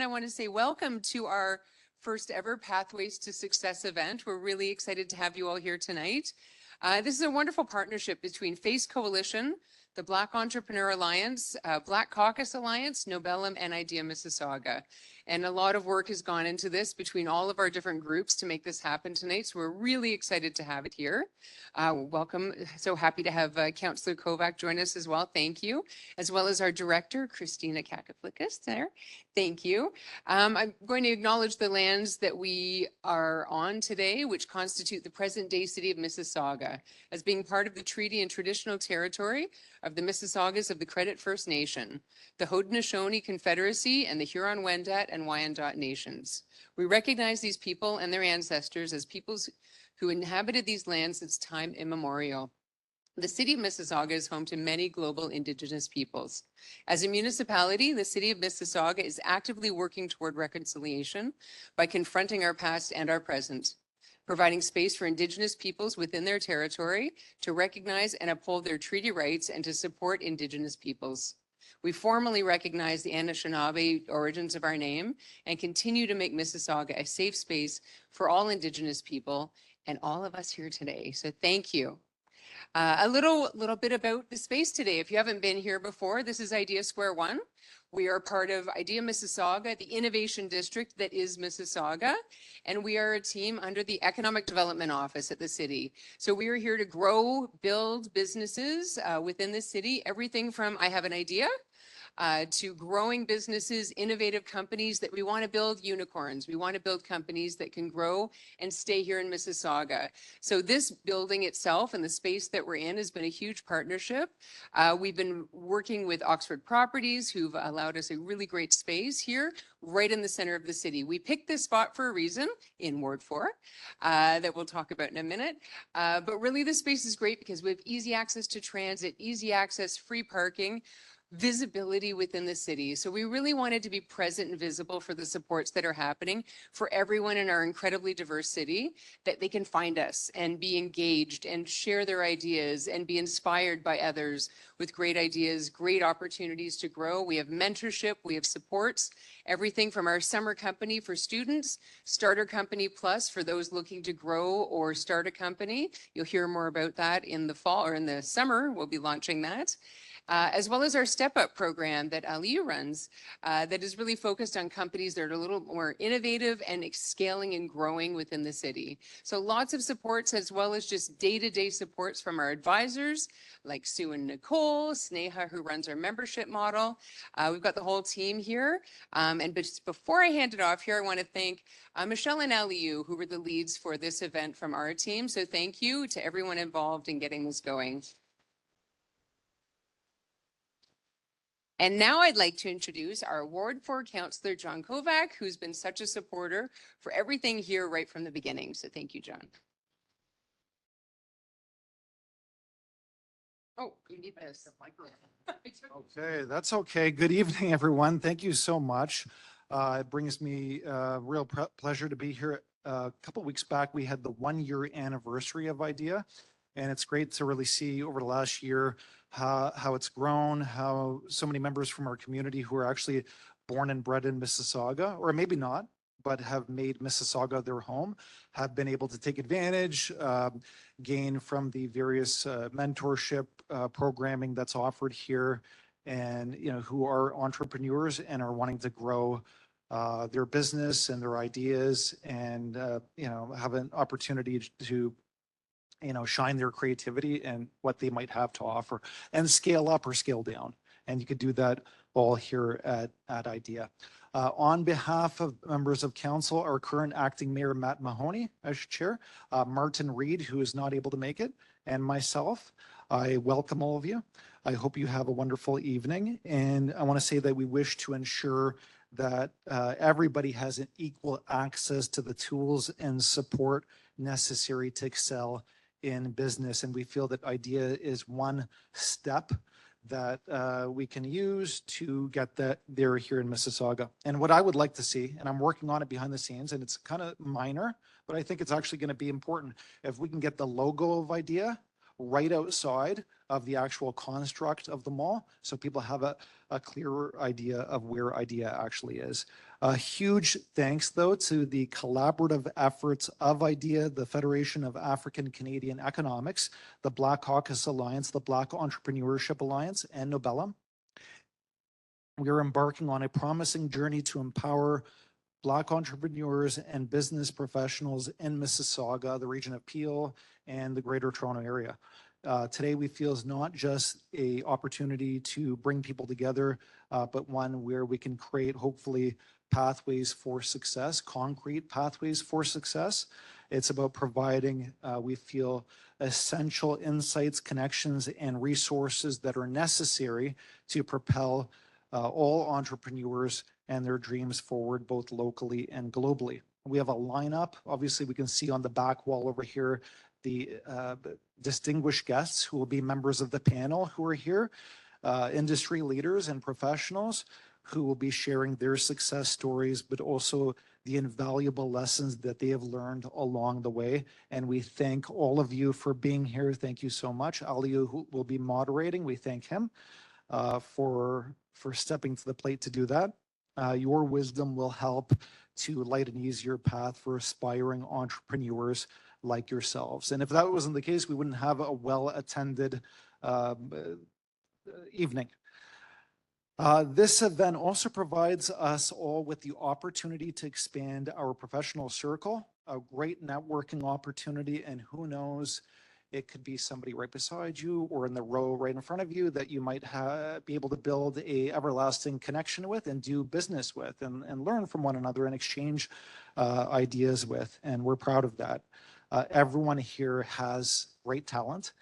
I want to say welcome to our first ever Pathways to Success event. We're really excited to have you all here tonight. This is a wonderful partnership between FACE Coalition, the Black Entrepreneur Alliance, Black Caucus Alliance, Nobelum, and Idea Mississauga. And a lot of work has gone into this between all of our different groups to make this happen tonight. So we're really excited to have it here. Welcome. So happy to have Councillor Kovac join us as well. Thank you. As well as our director, Christina Kakaflikas there. Thank you. I'm going to acknowledge the lands that we are on today, which constitute the present day city of Mississauga as being part of the treaty and traditional territory of the Mississaugas of the Credit First Nation, the Haudenosaunee Confederacy, and the Huron-Wendat and Wyandot nations. We recognize these people and their ancestors as peoples who inhabited these lands since time immemorial. The city of Mississauga is home to many global Indigenous peoples. As a municipality, the city of Mississauga is actively working toward reconciliation by confronting our past and our present, providing space for Indigenous peoples within their territory to recognize and uphold their treaty rights and to support Indigenous peoples. We formally recognize the Anishinaabe origins of our name and continue to make Mississauga a safe space for all Indigenous people and all of us here today. So thank you. A little bit about the space today. If you haven't been here before, this is Idea Square One. We are part of Idea Mississauga, the innovation district that is Mississauga, and we are a team under the Economic Development Office at the city. So we are here to grow, build businesses within the city, everything from I have an idea to growing businesses, innovative companies that we want to build unicorns. We want to build companies that can grow and stay here in Mississauga. So this building itself and the space that we're in has been a huge partnership. We've been working with Oxford Properties, who've allowed us a really great space here right in the center of the city. We picked this spot for a reason in Ward 4 that we'll talk about in a minute. But really the space is great because we have easy access to transit, easy access, free parking, visibility within the city. So we really wanted to be present and visible for the supports that are happening for everyone in our incredibly diverse city, that they can find us and be engaged and share their ideas and be inspired by others with great ideas, great opportunities to grow. We have mentorship, we have supports, everything from our summer company for students, Starter Company Plus for those looking to grow or start a company. You'll hear more about that in the fall or in the summer. We'll be launching that. As well as our Step Up program that Aliyu runs that is really focused on companies that are a little more innovative and scaling and growing within the city. So lots of supports as well as just day-to-day supports from our advisors like Sue and Nicole, Sneha, who runs our membership model. We've got the whole team here. And before I hand it off here, I want to thank Michelle and Aliyu, who were the leads for this event from our team. So thank you to everyone involved in getting this going. And now I'd like to introduce our Ward 4 Councillor, John Kovac, who's been such a supporter for everything here right from the beginning. So thank you, John. Oh, you need this. Okay, that's okay. Good evening, everyone. Thank you so much. It brings me real pleasure to be here. A couple of weeks back, we had the 1-year anniversary of Idea, and it's great to really see over the last year how it's grown, how so many members from our community who are actually born and bred in Mississauga, or maybe not, but have made Mississauga their home, have been able to take advantage, gain from the various mentorship programming that's offered here, and who are entrepreneurs and are wanting to grow their business and their ideas, and have an opportunity to shine their creativity and what they might have to offer and scale up or scale down. And you could do that all here at Idea. On behalf of members of council, our current acting mayor, Matt Mahoney, as chair, Martin Reed, who is not able to make it, and myself, I welcome all of you. I hope you have a wonderful evening. And I want to say that we wish to ensure that everybody has an equal access to the tools and support necessary to excel in business. And we feel that Idea is one step that we can use to get that there here in Mississauga. And what I would like to see, and I'm working on it behind the scenes, and it's kind of minor, but I think it's actually going to be important. If we can get the logo of Idea right outside of the actual construct of the mall, so people have a clearer idea of where IDEA actually is. A huge thanks, though, to the collaborative efforts of IDEA, the Federation of African Canadian Economics, the Black Caucus Alliance, the Black Entrepreneurship Alliance, and Nobelum. We are embarking on a promising journey to empower Black entrepreneurs and business professionals in Mississauga, the region of Peel, and the Greater Toronto Area. Today, we feel is not just an opportunity to bring people together, but one where we can create, hopefully, pathways for success, concrete pathways for success. It's about providing, we feel, essential insights, connections, and resources that are necessary to propel all entrepreneurs and their dreams forward, both locally and globally. We have a lineup. Obviously, we can see on the back wall over here the distinguished guests who will be members of the panel who are here, industry leaders and professionals who will be sharing their success stories, but also the invaluable lessons that they have learned along the way. And we thank all of you for being here. Thank you so much. Aliou, who will be moderating, we thank him for stepping to the plate to do that. Your wisdom will help to light an easier path for aspiring entrepreneurs like yourselves. And if that wasn't the case, we wouldn't have a well-attended evening. This event also provides us all with the opportunity to expand our professional circle, a great networking opportunity, and who knows, it could be somebody right beside you or in the row right in front of you that you might be able to build a everlasting connection with and do business with and learn from one another and exchange ideas with. And we're proud of that. Everyone here has great talent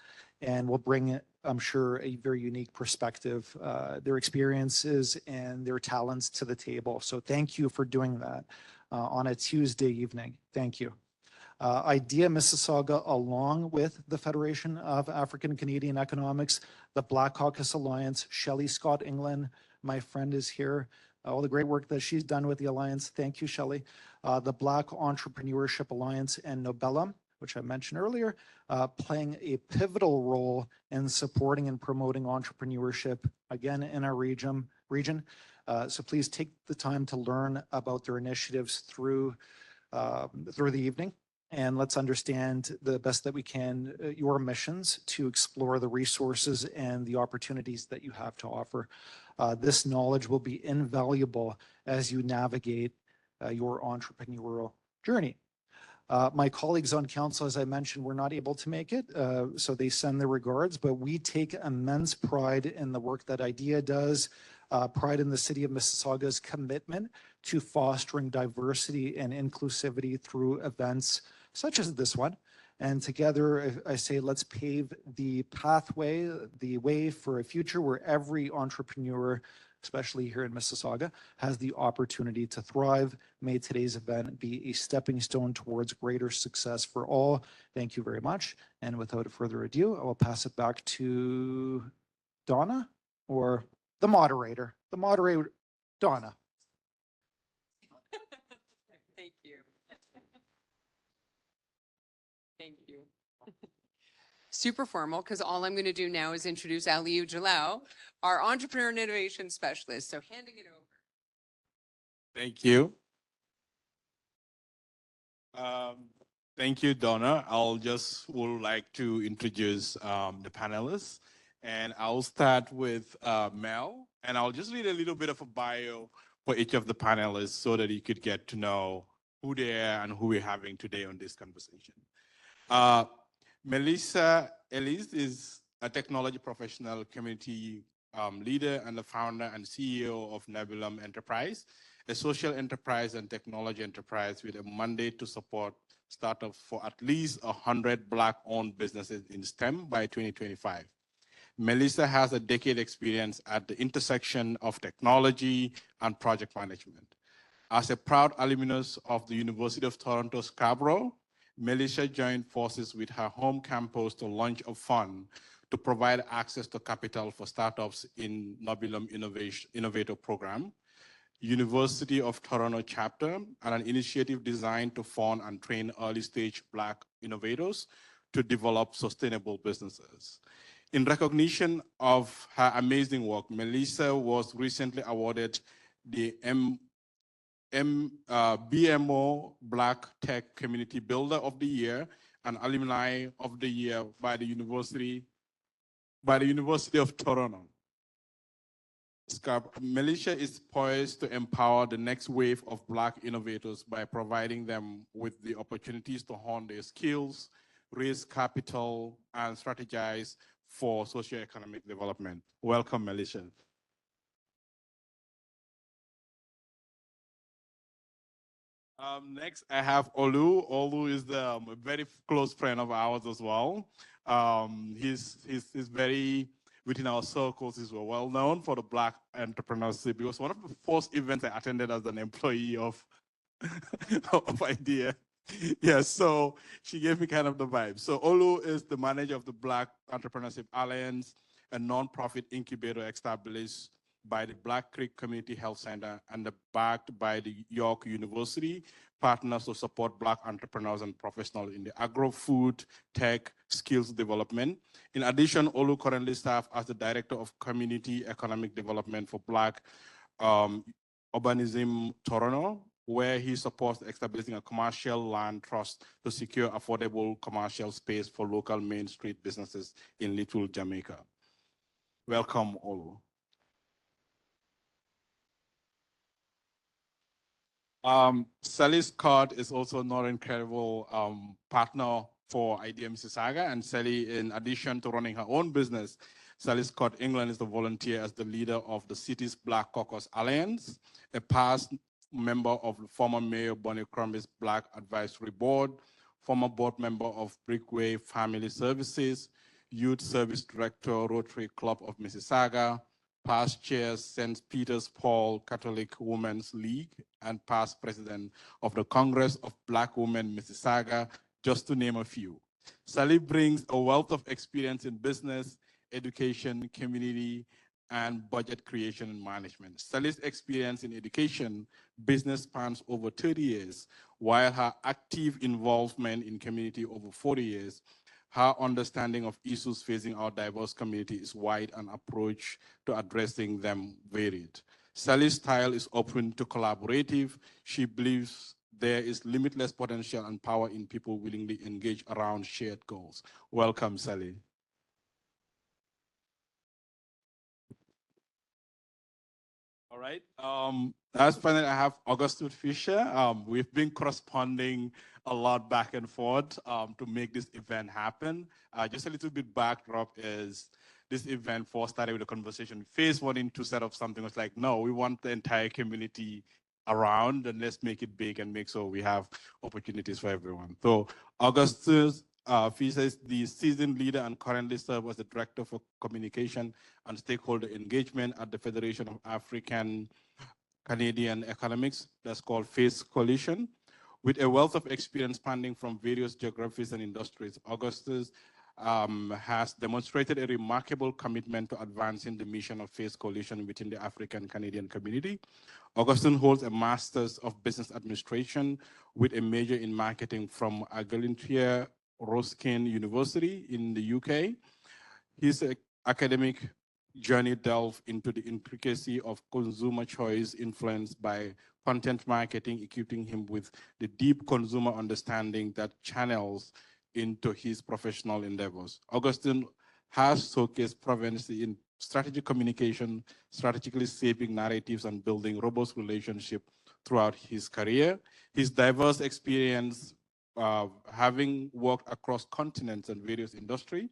and will bring, I'm sure, a very unique perspective, their experiences and their talents to the table. So thank you for doing that on a Tuesday evening. Thank you. IDEA Mississauga, along with the Federation of African Canadian Economics, the Black Caucus Alliance, Shelley Scott England, my friend is here. All the great work that she's done with the Alliance. Thank you, Shelley. The Black Entrepreneurship Alliance and Nobelum, which I mentioned earlier, playing a pivotal role in supporting and promoting entrepreneurship, again, in our region. So please take the time to learn about their initiatives through the evening. And let's understand the best that we can your missions to explore the resources and the opportunities that you have to offer. This knowledge will be invaluable as you navigate your entrepreneurial journey. My colleagues on council, as I mentioned, were not able to make it, so they send their regards, but we take immense pride in the work that IDEA does, pride in the City of Mississauga's commitment to fostering diversity and inclusivity through events such as this one. And together, I say, let's pave the pathway, the way for a future where every entrepreneur, especially here in Mississauga, has the opportunity to thrive. May today's event be a stepping stone towards greater success for all. Thank you very much. And without further ado, I will pass it back to Donna, or the moderator. The moderator, Donna. Thank you. Thank you. Super formal, because all I'm going to do now is introduce Aliou Jalal, our Entrepreneur and Innovation Specialist. So handing it over. Thank you. Thank you, Donna. Would like to introduce the panelists. And I'll start with Mel, and I'll just read a little bit of a bio for each of the panelists so that you could get to know who they are and who we're having today on this conversation. Melissa Ellis is a technology professional, community leader, and the founder and CEO of Nobelum Enterprise, a social enterprise and technology enterprise with a mandate to support startups for at least 100 Black-owned businesses in STEM by 2025. Melissa has a decade experience at the intersection of technology and project management. As a proud alumnus of the University of Toronto Scarborough, Melissa joined forces with her home campus to launch a fund to provide access to capital for startups in Nobelum Innovator Program, University of Toronto chapter, and an initiative designed to fund and train early-stage Black innovators to develop sustainable businesses. In recognition of her amazing work, Melissa was recently awarded the BMO Black Tech Community Builder of the Year and Alumni of the Year by the University of Toronto. Melissa is poised to empower the next wave of Black innovators by providing them with the opportunities to hone their skills, raise capital, and strategize for socioeconomic development. Welcome, Melissa. Next, I have Olu. Olu is a very close friend of ours as well. He's very within our circles. He's well known for the Black entrepreneurship. It was one of the first events I attended as an employee of of IDEA. Yes, so she gave me kind of the vibe. So Olu is the manager of the Black Entrepreneurship Alliance, a nonprofit incubator established by the Black Creek Community Health Center and backed by the York University, partners to support Black entrepreneurs and professionals in the agro-food, tech, skills development. In addition, Olu currently serves as the Director of Community Economic Development for Black Urbanism Toronto, where he supports establishing a commercial land trust to secure affordable commercial space for local Main Street businesses in Little Jamaica. Welcome, Olu. Sally Scott is also another incredible partner for IDEA Mississauga, and Sally, in addition to running her own business, Sally Scott England is the volunteer as the leader of the city's Black Caucus Alliance, a past member of the former Mayor Bonnie Crombie's Black Advisory Board, former board member of Brickway Family Services, Youth Service Director, Rotary Club of Mississauga, past chair, St. Peter's Paul Catholic Women's League, and past president of the Congress of Black Women Mississauga, just to name a few. Sally brings a wealth of experience in business, education, community, and budget creation and management. Sally's experience in education business spans over 30 years, while her active involvement in community over 40 years. Her understanding of issues facing our diverse community is wide and approach to addressing them varied. Sally's style is open to collaborative. She believes there is limitless potential and power in people willingly engage around shared goals. Welcome, Sally. All right. Last panel, I have Augustine Fisher. We've been corresponding a lot back and forth to make this event happen. Just a little bit backdrop is this event first started with a conversation. Phase wanting to set up something was like, no, we want the entire community around and let's make it big and make sure we have opportunities for everyone. So Augustine Fisher is the seasoned leader and currently serves as the Director for Communication and Stakeholder Engagement at the Federation of African Canadian Economics, that's called FACE Coalition. With a wealth of experience spanning from various geographies and industries, Augustus has demonstrated a remarkable commitment to advancing the mission of FACE Coalition within the African Canadian community. Augustine holds a Master's of Business Administration with a major in marketing from Argentiere Ruskin University in the UK. His academic journey delved into the intricacy of consumer choice influenced by content marketing, equipping him with the deep consumer understanding that channels into his professional endeavors. Augustine has showcased proficiency in strategic communication, strategically shaping narratives and building robust relationships throughout his career. His diverse experience having worked across continents and various industries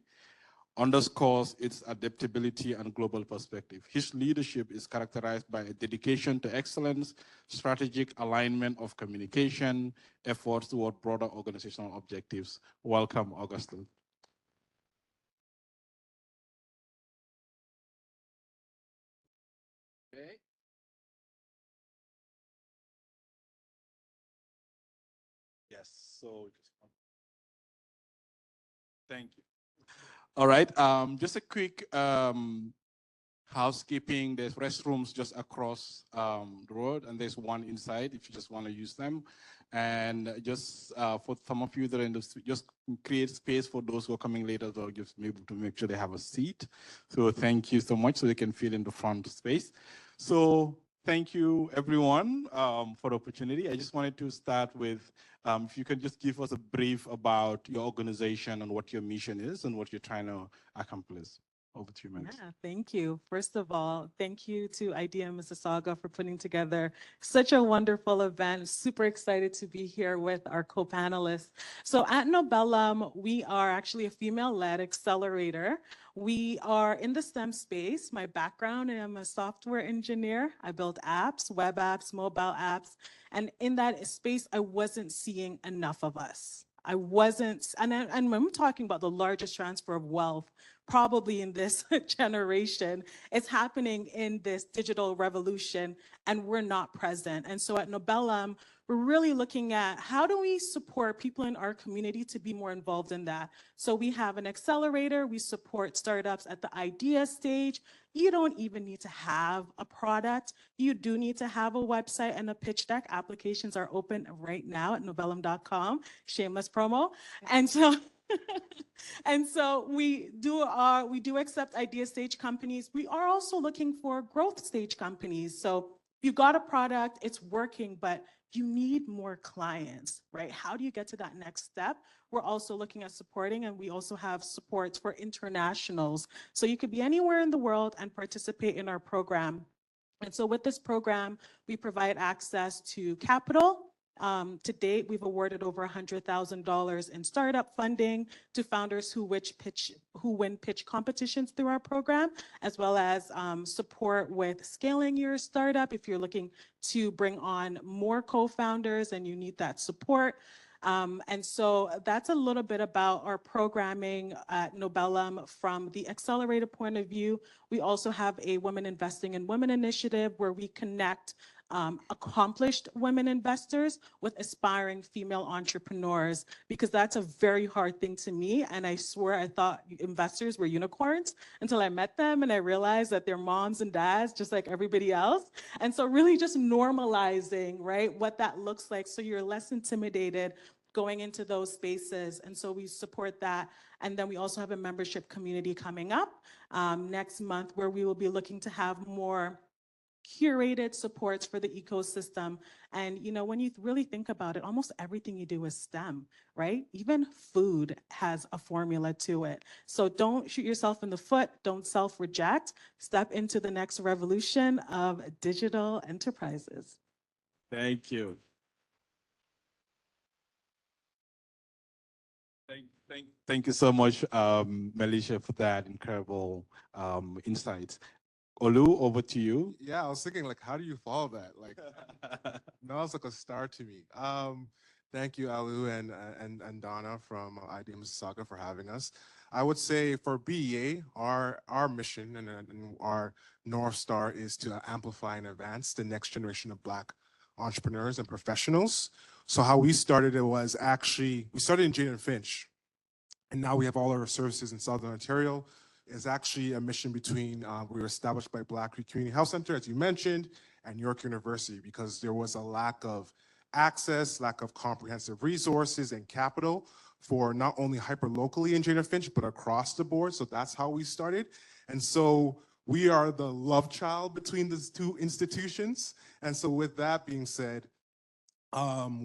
underscores its adaptability and global perspective. His leadership is characterized by a dedication to excellence, strategic alignment of communication, efforts toward broader organizational objectives. Welcome, Augustine. Okay. Yes, so thank you. All right, just a quick housekeeping. There's restrooms just across the road and there's one inside if you just want to use them. And just for some of you that are in the, just create space for those who are coming later, so just be able to make sure they have a seat. So thank you so much, so they can feel in the front space. So thank you everyone for the opportunity. I just wanted to start with, if you could just give us a brief about your organization and what your mission is and what you're trying to accomplish. Over to you, Melis. Yeah, thank you. First of all, thank you to IDEA Mississauga for putting together such a wonderful event. Super excited to be here with our co-panelists. So at Nobellum, we are actually a female-led accelerator. We are in the STEM space. My background, I'm a software engineer. I build apps, web apps, mobile apps. And in that space, I wasn't seeing enough of us. I wasn't, and I'm talking about the largest transfer of wealth probably in this generation. It's happening in this digital revolution, and we're not present. And so at Nobellum, we're really looking at how do we support people in our community to be more involved in that. So we have an accelerator, we support startups at the idea stage. You don't even need to have a product. You do need to have a website and a pitch deck. Applications are open right now at nobellum.com, shameless promo. And so and so we do accept idea stage companies. We are also looking for growth stage companies. So you got a product, it's working, but you need more clients, right? How do you get to that next step? We're also looking at supporting, and we also have support for internationals. So you could be anywhere in the world and participate in our program. And so with this program, we provide access to capital. To date, we've awarded over $100,000 in startup funding to founders who win pitch competitions through our program, as well as support with scaling your startup if you're looking to bring on more co-founders and you need that support. And so that's a little bit about our programming at Nobellum from the accelerator point of view. We also have a Women Investing in Women initiative where we connect accomplished women investors with aspiring female entrepreneurs, because that's a very hard thing to me. And I swear I thought investors were unicorns until I met them and I realized that they're moms and dads just like everybody else. And so really just normalizing, right, what that looks like so you're less intimidated going into those spaces. And so we support that. And then we also have a membership community coming up next month where we will be looking to have more curated supports for the ecosystem. And you know, when you really think about it, almost everything you do is STEM, right? Even food has a formula to it. So don't shoot yourself in the foot, don't self-reject, step into the next revolution of digital enterprises. Thank you. Thank you so much, Melisha, for that incredible insights. Olu, over to you. Yeah, I was thinking, like, how do you follow that? Like, that was like a star to me. Thank you, Alu and Donna from IDEA Mississauga for having us. I would say for BEA, our mission and our North Star is to amplify and advance the next generation of Black entrepreneurs and professionals. So how we started it was actually, we started in Jane and Finch, and now we have all our services in Southern Ontario. Is actually a mission between, we were established by Black Creek Community Health Center, as you mentioned, and York University, because there was a lack of access, lack of comprehensive resources and capital for not only hyper-locally in Jane and Finch, but across the board. So that's how we started. And so we are the love child between these two institutions. And so with that being said,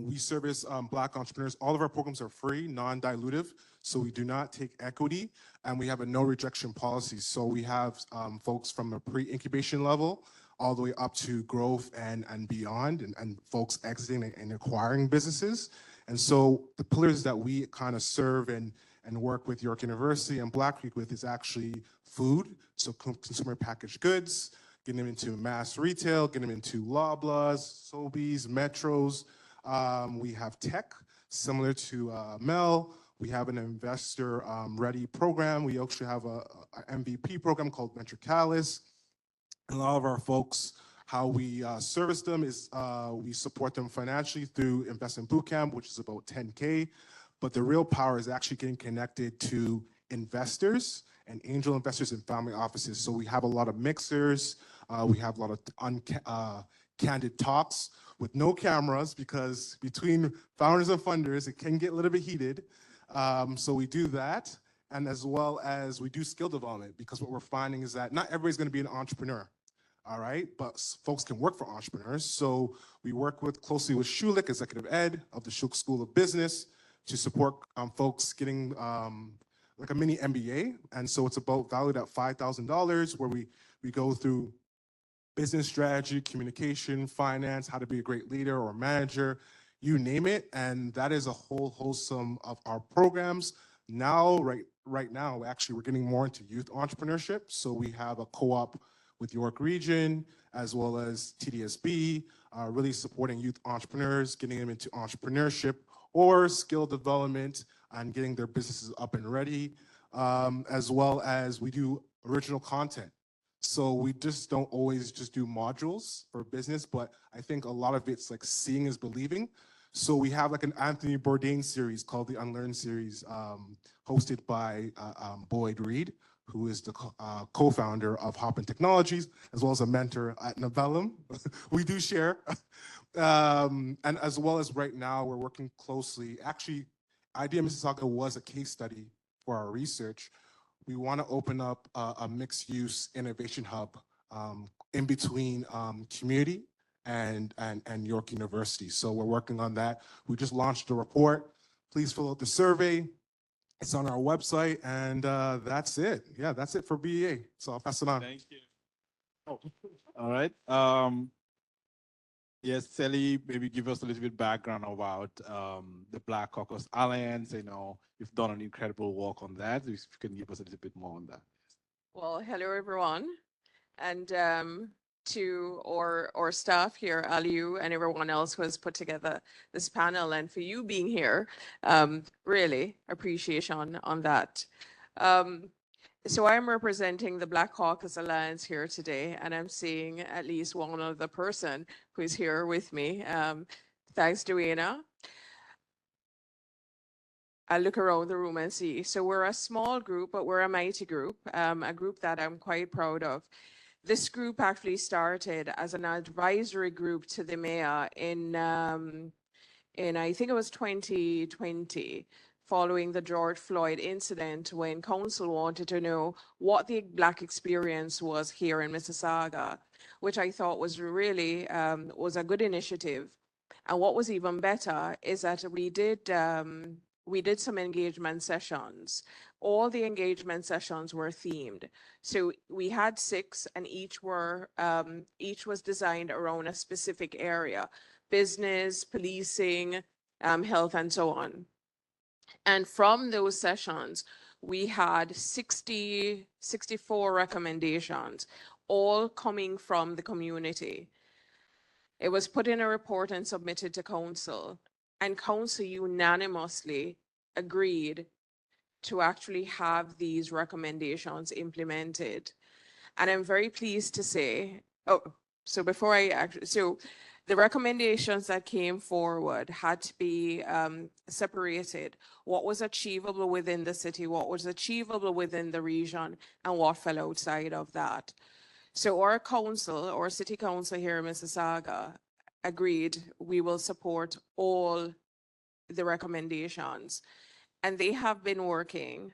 we service Black entrepreneurs. All of our programs are free, non-dilutive, so we do not take equity, and we have a no rejection policy. So we have folks from a pre-incubation level all the way up to growth and beyond, and folks exiting and acquiring businesses. And so the pillars that we kind of serve and work with York University and Black Creek with is actually food, so consumer packaged goods, getting them into mass retail, getting them into Loblaws, Sobeys, Metros. We have tech, similar to Mel. We have an investor ready program. We actually have a MVP program called Venture Catalyst. And a lot of our folks, how we service them is we support them financially through Investment Bootcamp, which is about 10K. But the real power is actually getting connected to investors and angel investors and family offices. So we have a lot of mixers. We have a lot of candid talks with no cameras because between founders and funders, it can get a little bit heated. So we do that. And as well as we do skill development, because what we're finding is that not everybody's going to be an entrepreneur. All right, but folks can work for entrepreneurs. So we work closely with Schulich Executive Ed of the Schulich School of Business to support folks getting like a mini MBA. And so it's about valued at $5,000, where we go through business strategy, communication, finance, how to be a great leader or manager, you name it. And that is a whole host of our programs. Now, right now, actually, we're getting more into youth entrepreneurship. So we have a co-op with York Region, as well as TDSB, really supporting youth entrepreneurs, getting them into entrepreneurship or skill development and getting their businesses up and ready, as well as we do original content. So we just don't always just do modules for business, but I think a lot of it's like seeing is believing. So we have like an Anthony Bourdain series called the Unlearn series, hosted by Boyd Reed, who is the co-founder of Hopin Technologies, as well as a mentor at Novellum. We do share. And as well as right now, we're working closely. Actually, IDEA Mississauga was a case study for our research. We want to open up a mixed-use innovation hub in between community and York University. So we're working on that. We just launched a report. Please fill out the survey. It's on our website, and that's it. Yeah, that's it for BEA. So I'll pass it on. Thank you. All right. Yes, Sally, maybe give us a little bit background about the Black Caucus Alliance. I know you've done an incredible work on that. If you can give us a little bit more on that. Well, hello everyone, and to our staff here, Aliu, and everyone else who has put together this panel, and for you being here, really appreciation on that. So I'm representing the Black Caucus Alliance here today, and I'm seeing at least one other person who's here with me. Thanks, Duana. I look around the room and see. So we're a small group, but we're a mighty group, a group that I'm quite proud of. This group actually started as an advisory group to the mayor in I think it was 2020, following the George Floyd incident, when council wanted to know what the Black experience was here in Mississauga, which I thought was really was a good initiative. And what was even better is that we did some engagement sessions. All the engagement sessions were themed. So we had 6, and each was designed around a specific area: business, policing, health, and so on. And from those sessions, we had 64 recommendations, all coming from the community. It was put in a report and submitted to council, and council unanimously agreed to actually have these recommendations implemented. And I'm very pleased to say, the recommendations that came forward had to be separated. What was achievable within the city, what was achievable within the region, and what fell outside of that. So our council, or city council here in Mississauga, agreed we will support all the recommendations. And they have been working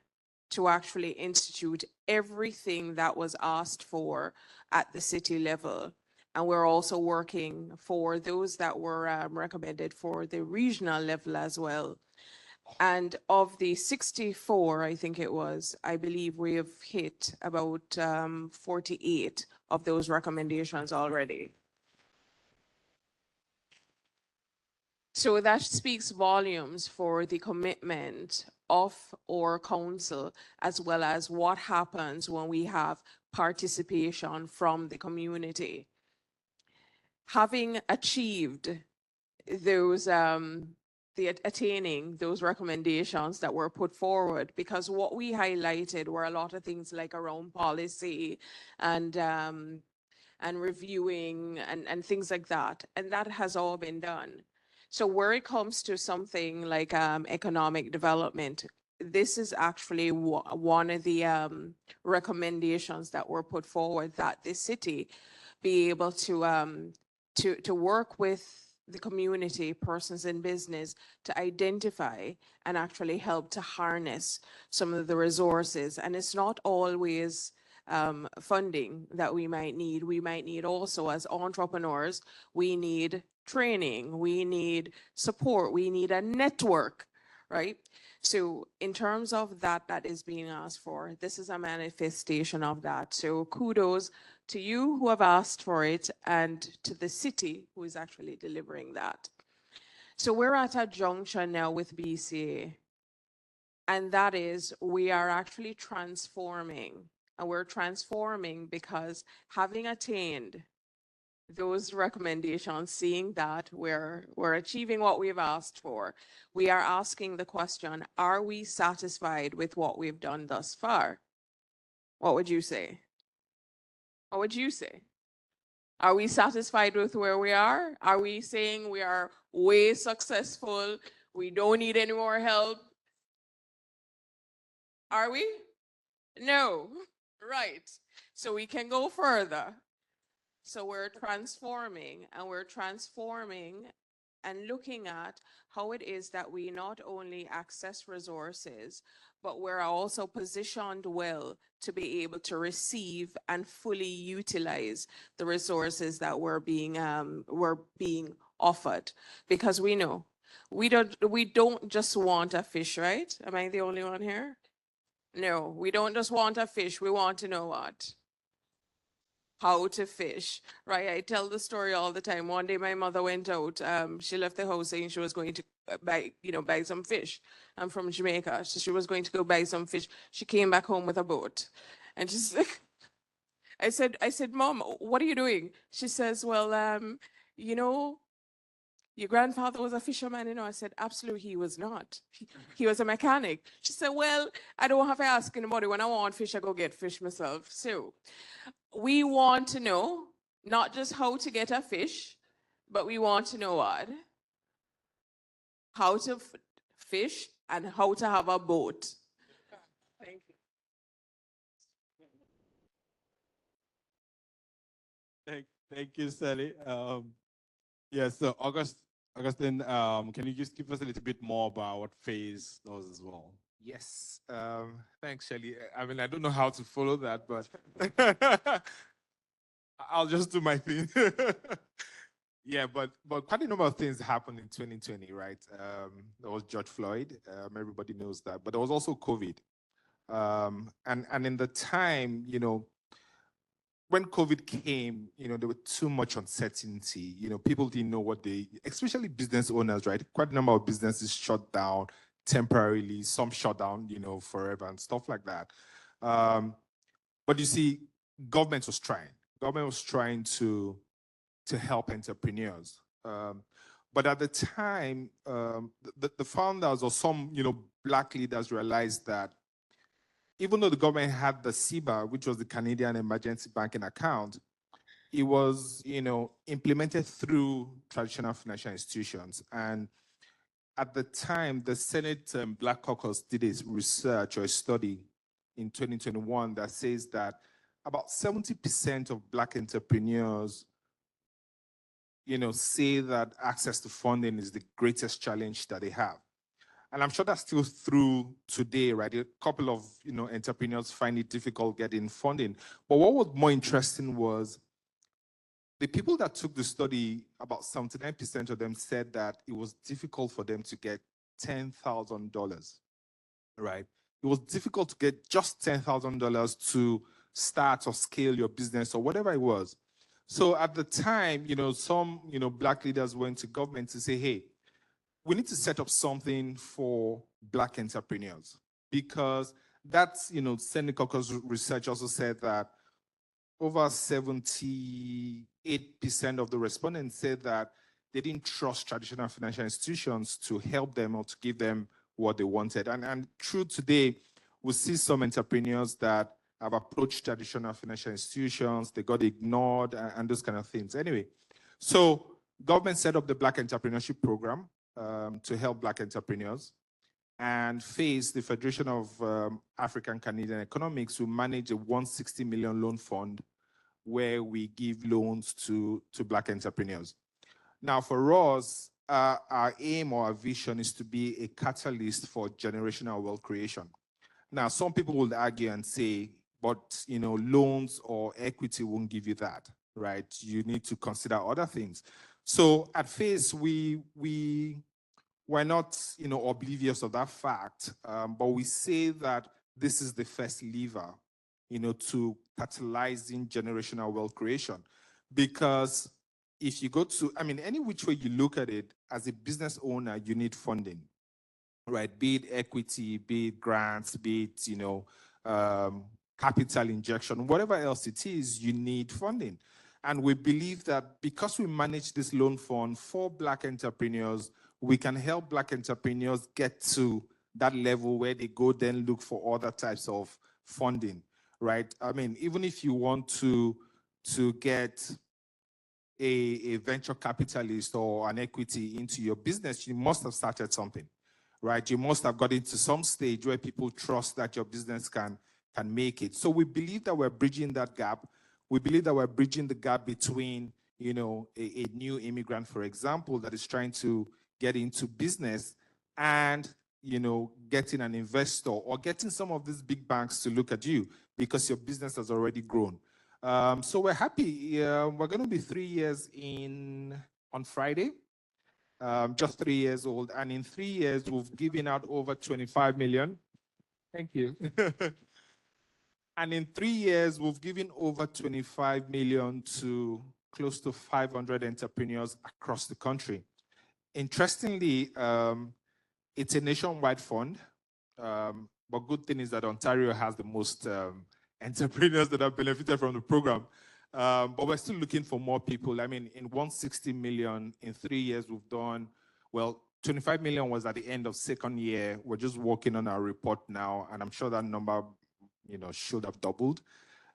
to actually institute everything that was asked for at the city level. And we're also working for those that were recommended for the regional level as well. And of the 64, I think it was, I believe we have hit about 48 of those recommendations already. So that speaks volumes for the commitment of our council, as well as what happens when we have participation from the community. Having achieved those, attaining those recommendations that were put forward, because what we highlighted were a lot of things like around policy and reviewing and things like that, and that has all been done. So where it comes to something like economic development, this is actually one of the recommendations that were put forward, that the city be able to work with the community, persons in business, to identify and actually help to harness some of the resources. And it's not always funding that we might need. We might need also, as entrepreneurs, we need training, we need support, we need a network, right? So in terms of that is being asked for, this is a manifestation of that. So kudos to you who have asked for it and to the city who is actually delivering that. So we're at a junction now with BCA, and that is we are actually transforming, and we're transforming because having attained those recommendations, seeing that we're achieving what we've asked for, we are asking the question, are we satisfied with what we've done thus far? What would you say? What would you say? Are we satisfied with where we are? Are we saying we are way successful? We don't need any more help? Are we? No. Right. So we can go further. So we're transforming and looking at how it is that we not only access resources, but we're also positioned well to be able to receive and fully utilize the resources that we're being offered. Because we know we don't just want a fish, right? Am I the only one here? No, we don't just want a fish. We want to know what? How to fish, right? I tell the story all the time. One day my mother went out. She left the house saying she was going to buy some fish. I'm from Jamaica, so she was going to go buy some fish. She came back home with a boat, and she's like, I said, Mom, what are you doing? She says, well, your grandfather was a fisherman, I said, absolutely, he was not. He was a mechanic. She said, well, I don't have to ask anybody. When I want fish, I go get fish myself. So we want to know not just how to get a fish, but we want to know what? How to fish and how to have a boat. Thank you. Thank you, Sally. Yeah, so Augustine, can you just give us a little bit more about what phase does as well? Yes. Thanks, Shelly. I mean, I don't know how to follow that, but I'll just do my thing. Yeah, but quite a number of things happened in 2020, right? There was George Floyd. Everybody knows that, but there was also COVID. And in the time, when COVID came, there was too much uncertainty. People didn't know especially business owners, right? Quite a number of businesses shut down temporarily, some shut down, forever and stuff like that. But you see, government was trying. Government was trying to help entrepreneurs. But at the time, the founders or some, Black leaders realized that even though the government had the CBA, which was the Canadian Emergency Banking Account, it was, implemented through traditional financial institutions. And at the time, the Senate Black Caucus did a research or a study in 2021 that says that about 70% of Black entrepreneurs, say that access to funding is the greatest challenge that they have. And I'm sure that's still through today, right? A couple of, entrepreneurs find it difficult getting funding. But what was more interesting was the people that took the study, about 79% of them said that it was difficult for them to get $10,000, right? It was difficult to get just $10,000 to start or scale your business or whatever it was. So at the time, some, Black leaders went to government to say, hey, we need to set up something for Black entrepreneurs, because that's, Senate Caucus research also said that over 78% of the respondents said that they didn't trust traditional financial institutions to help them or to give them what they wanted. And true today, we see some entrepreneurs that have approached traditional financial institutions, they got ignored and those kind of things. Anyway, so government set up the Black Entrepreneurship Program to help Black entrepreneurs, and FACE, the Federation of African Canadian Economics, will manage a $160 million loan fund where we give loans to Black entrepreneurs. Now, for us, our aim or our vision is to be a catalyst for generational wealth creation. Now, some people will argue and say, but loans or equity won't give you that, right? You need to consider other things. So at Face, we're not oblivious of that fact, but we say that this is the first lever, to catalyzing generational wealth creation. Because if you go to, any which way you look at it, as a business owner, you need funding, right? Be it equity, be it grants, be it, capital injection, whatever else it is, you need funding. And we believe that because we manage this loan fund for Black entrepreneurs, we can help Black entrepreneurs get to that level where they go then look for other types of funding, right? Even if you want to get a venture capitalist or an equity into your business, you must have started something, right? You must have got into some stage where people trust that your business can make it. So we believe that we're bridging that gap. We believe that we're bridging the gap between, a new immigrant, for example, that is trying to get into business and, getting an investor or getting some of these big banks to look at you because your business has already grown. So we're happy. We're going to be 3 years on Friday. Just 3 years old. And in 3 years, we've given out over 25 million. Thank you. And in 3 years, we've given over 25 million to close to 500 entrepreneurs across the country. Interestingly, it's a nationwide fund. But good thing is that Ontario has the most entrepreneurs that have benefited from the program. But we're still looking for more people. In 160 million, in 3 years, we've done, 25 million was at the end of second year. We're just working on our report now, and I'm sure that number, should have doubled.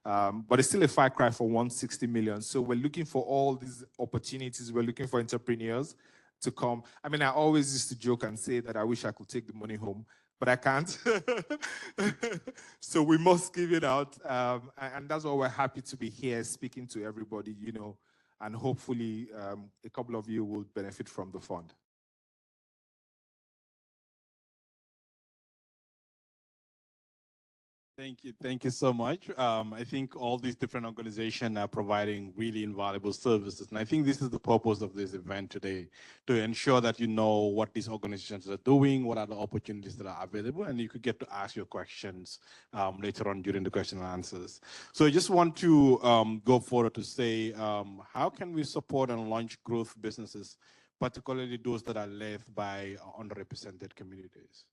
But it's still a far cry for 160 million. So we're looking for all these opportunities. We're looking for entrepreneurs to come. I always used to joke and say that I wish I could take the money home, but I can't. So we must give it out. And that's why we're happy to be here speaking to everybody, and hopefully a couple of you will benefit from the fund. Thank you. Thank you so much. I think all these different organizations are providing really invaluable services. And I think this is the purpose of this event today, to ensure that you know what these organizations are doing, what are the opportunities that are available, and you could get to ask your questions later on during the question and answers. So I just want to go forward to say, how can we support and launch growth businesses, particularly those that are led by underrepresented communities,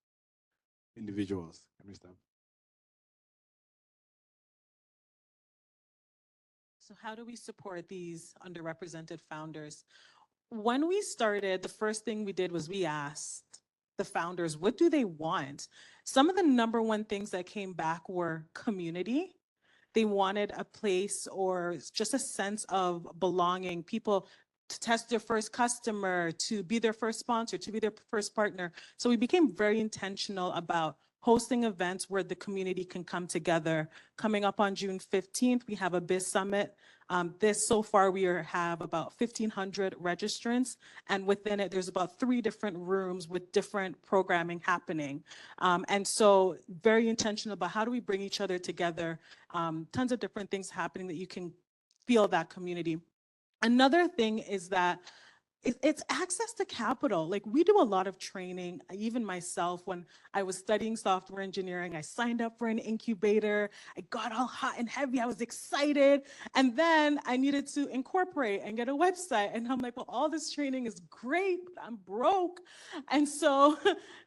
individuals? Can we start? So how do we support these underrepresented founders? When we started, the first thing we did was we asked the founders, what do they want? Some of the number one things that came back were community. They wanted a place or just a sense of belonging, people to test their first customer, to be their first sponsor, to be their first partner. So we became very intentional about hosting events where the community can come together. Coming up on June 15th, we have a Biz Summit. So far we have about 1,500 registrants, and within it, there's about 3 different rooms with different programming happening. And so very intentional about how do we bring each other together. Tons of different things happening that you can feel that community. Another thing is that it's access to capital. Like, we do a lot of training. Even myself, when I was studying software engineering, I signed up for an incubator. I got all hot and heavy. I was excited. And then I needed to incorporate and get a website. And I'm like, well, all this training is great, but I'm broke. And so,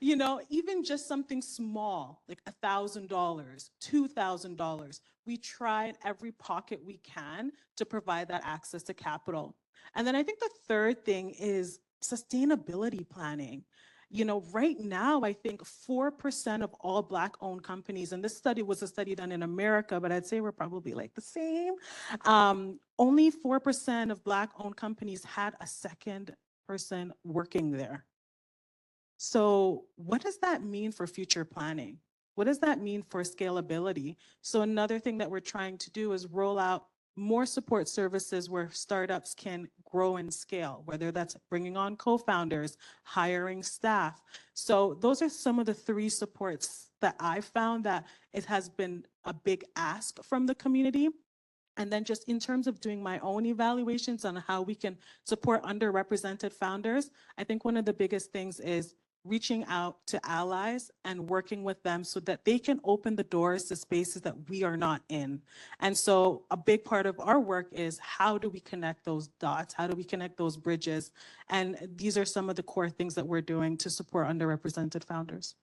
even just something small, like $1,000, $2,000, we try in every pocket we can to provide that access to capital. And then I think the third thing is sustainability planning. Right now, I think 4% of all Black-owned companies, and this study was a study done in America, but I'd say we're probably like the same. Only 4% of Black-owned companies had a second person working there. So what does that mean for future planning? What does that mean for scalability? So another thing that we're trying to do is roll out more support services where startups can grow and scale, whether that's bringing on co-founders, hiring staff. So those are some of the 3 supports that I found that it has been a big ask from the community. And then just in terms of doing my own evaluations on how we can support underrepresented founders, I think one of the biggest things is reaching out to allies and working with them so that they can open the doors to spaces that we are not in. And so a big part of our work is how do we connect those dots? How do we connect those bridges? And these are some of the core things that we're doing to support underrepresented founders.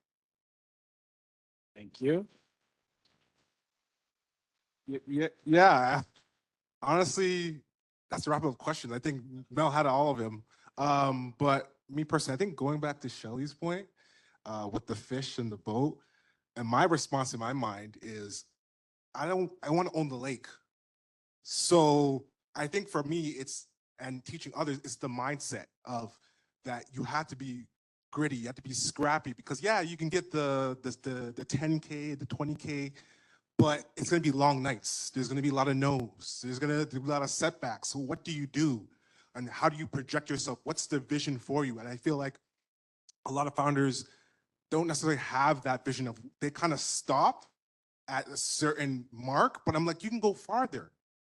Thank you. Yeah. Honestly, that's a wrap up question. I think Mel had all of them. But me personally, I think going back to Shelley's point with the fish and the boat, and my response in my mind is, I want to own the lake. So I think for me, and teaching others, it's the mindset of that you have to be gritty, you have to be scrappy, because yeah, you can get the 10K, the 20K, but it's going to be long nights. There's going to be a lot of no's. There's going to be a lot of setbacks. So what do you do? And how do you project yourself? What's the vision for you? And I feel like a lot of founders don't necessarily have that vision of, they kind of stop at a certain mark, but I'm like, you can go farther,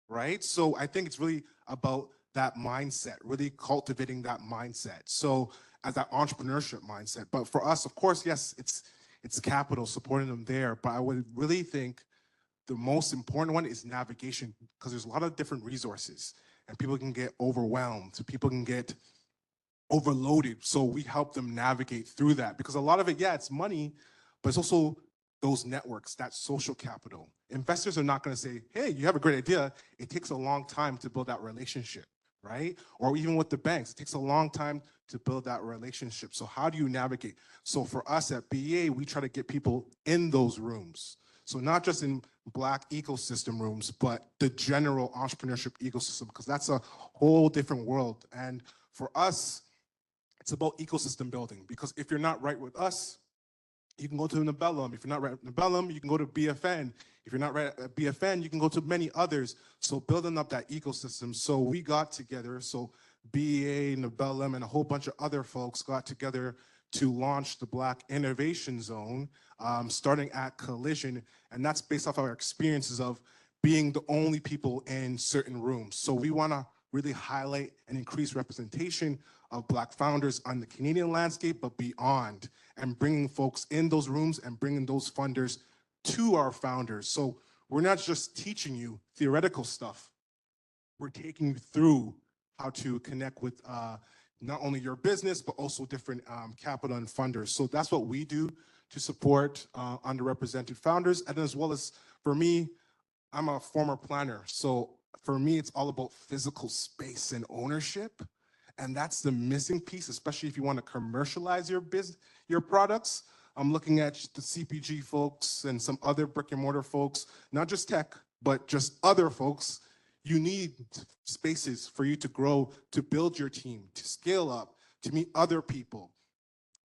right? So I think it's really about that mindset, really cultivating that mindset. So as that entrepreneurship mindset. But for us, of course, yes, it's capital, supporting them there. But I would really think the most important one is navigation, because there's a lot of different resources and people can get overwhelmed. People can get overloaded. So we help them navigate through that, because a lot of it, yeah, it's money, but it's also those networks, that social capital. Investors are not going to say, hey, you have a great idea. It takes a long time to build that relationship, right? Or even with the banks, it takes a long time to build that relationship. So how do you navigate? So for us at BEA, we try to get people in those rooms. So not just in Black ecosystem rooms, but the general entrepreneurship ecosystem, because that's a whole different world. And for us, it's about ecosystem building, because if you're not right with us, you can go to Nabellum. If you're not right at Nabellum, you can go to BFN. If you're not right at BFN, you can go to many others. So building up that ecosystem. So we got together, so BEA, Nabellum, and a whole bunch of other folks got together to launch the Black Innovation Zone, starting at Collision. And that's based off our experiences of being the only people in certain rooms. So we want to really highlight and increase representation of Black founders on the Canadian landscape, but beyond, and bringing folks in those rooms and bringing those funders to our founders. So we're not just teaching you theoretical stuff. We're taking you through how to connect with not only your business, but also different capital and funders. So that's what we do to support underrepresented founders. And as well as, for me, I'm a former planner. So for me, it's all about physical space and ownership. And that's the missing piece, especially if you want to commercialize your products. I'm looking at the CPG folks and some other brick and mortar folks, not just tech, but just other folks. You need spaces for you to grow, to build your team, to scale up, to meet other people.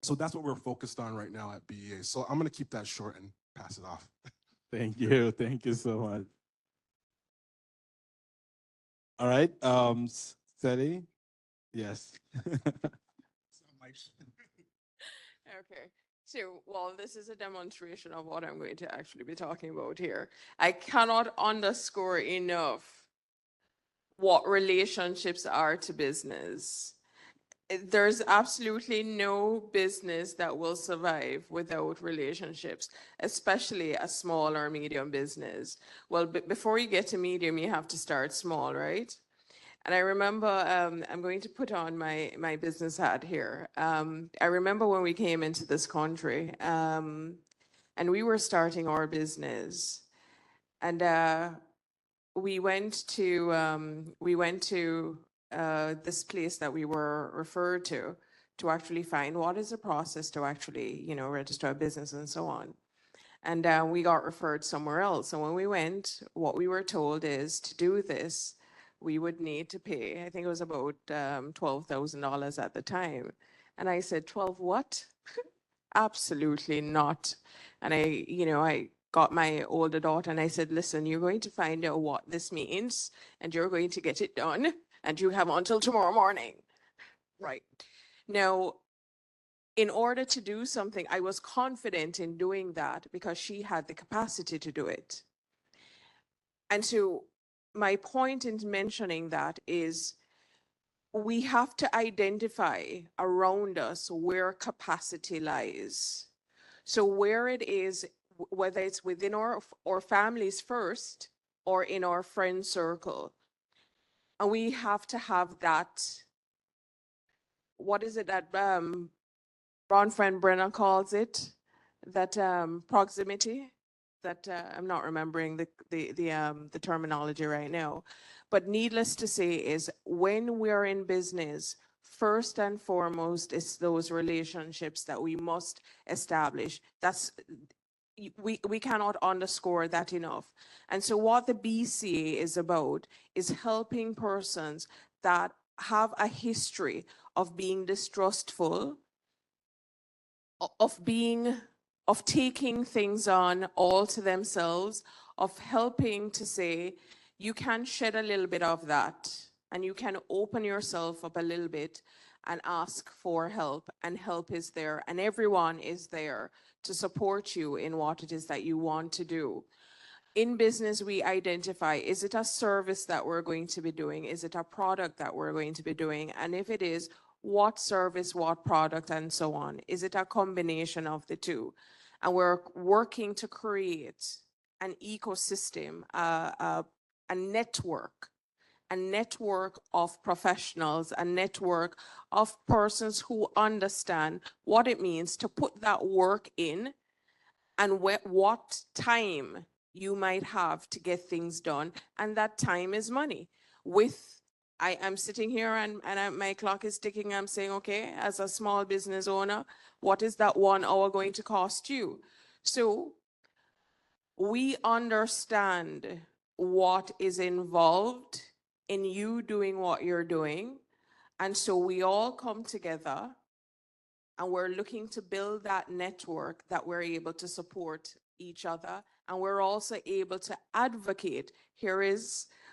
So that's what we're focused on right now at BEA. So I'm going to keep that short and pass it off. Thank you. Thank you so much. All right. Steady. Yes. Okay. So, well, this is a demonstration of what I'm going to actually be talking about here. I cannot underscore enough what relationships are to business. There's absolutely no business that will survive without relationships, especially a small or medium business. Well, before you get to medium, you have to start small, right? And I remember, I'm going to put on my business hat here. I remember when we came into this country, and we were starting our business, and we went to this place that we were referred to actually find what is the process to actually, register a business and so on. And we got referred somewhere else. And when we went, what we were told is to do this, we would need to pay, I think it was about $12,000 at the time. And I said, 12 what? Absolutely not. And I got my older daughter and I said, listen, you're going to find out what this means and you're going to get it done and you have until tomorrow morning. Right. Now, in order to do something, I was confident in doing that because she had the capacity to do it. And so my point in mentioning that is we have to identify around us where capacity lies. So where it is, whether it's within our families first or in our friend circle. And we have to have that, what is it that Ron Friend Brenner calls it? That proximity, that I'm not remembering the terminology right now. But needless to say is when we're in business, first and foremost, it's those relationships that we must establish. We cannot underscore that enough. And so what the BCA is about is helping persons that have a history of being distrustful, of taking things on all to themselves, of helping to say, you can shed a little bit of that and you can open yourself up a little bit and ask for help, and help is there and everyone is there to support you in what it is that you want to do. In business, we identify, is it a service that we're going to be doing? Is it a product that we're going to be doing? And if it is, what service, what product, and so on? Is it a combination of the two? And we're working to create an ecosystem, a network of professionals, a network of persons who understand what it means to put that work in and what time you might have to get things done. And that time is money. I'm sitting here and my clock is ticking. I'm saying, okay, as a small business owner, what is that 1 hour going to cost you? So we understand what is involved in you doing what you're doing. And so we all come together and we're looking to build that network that we're able to support each other. And we're also able to advocate.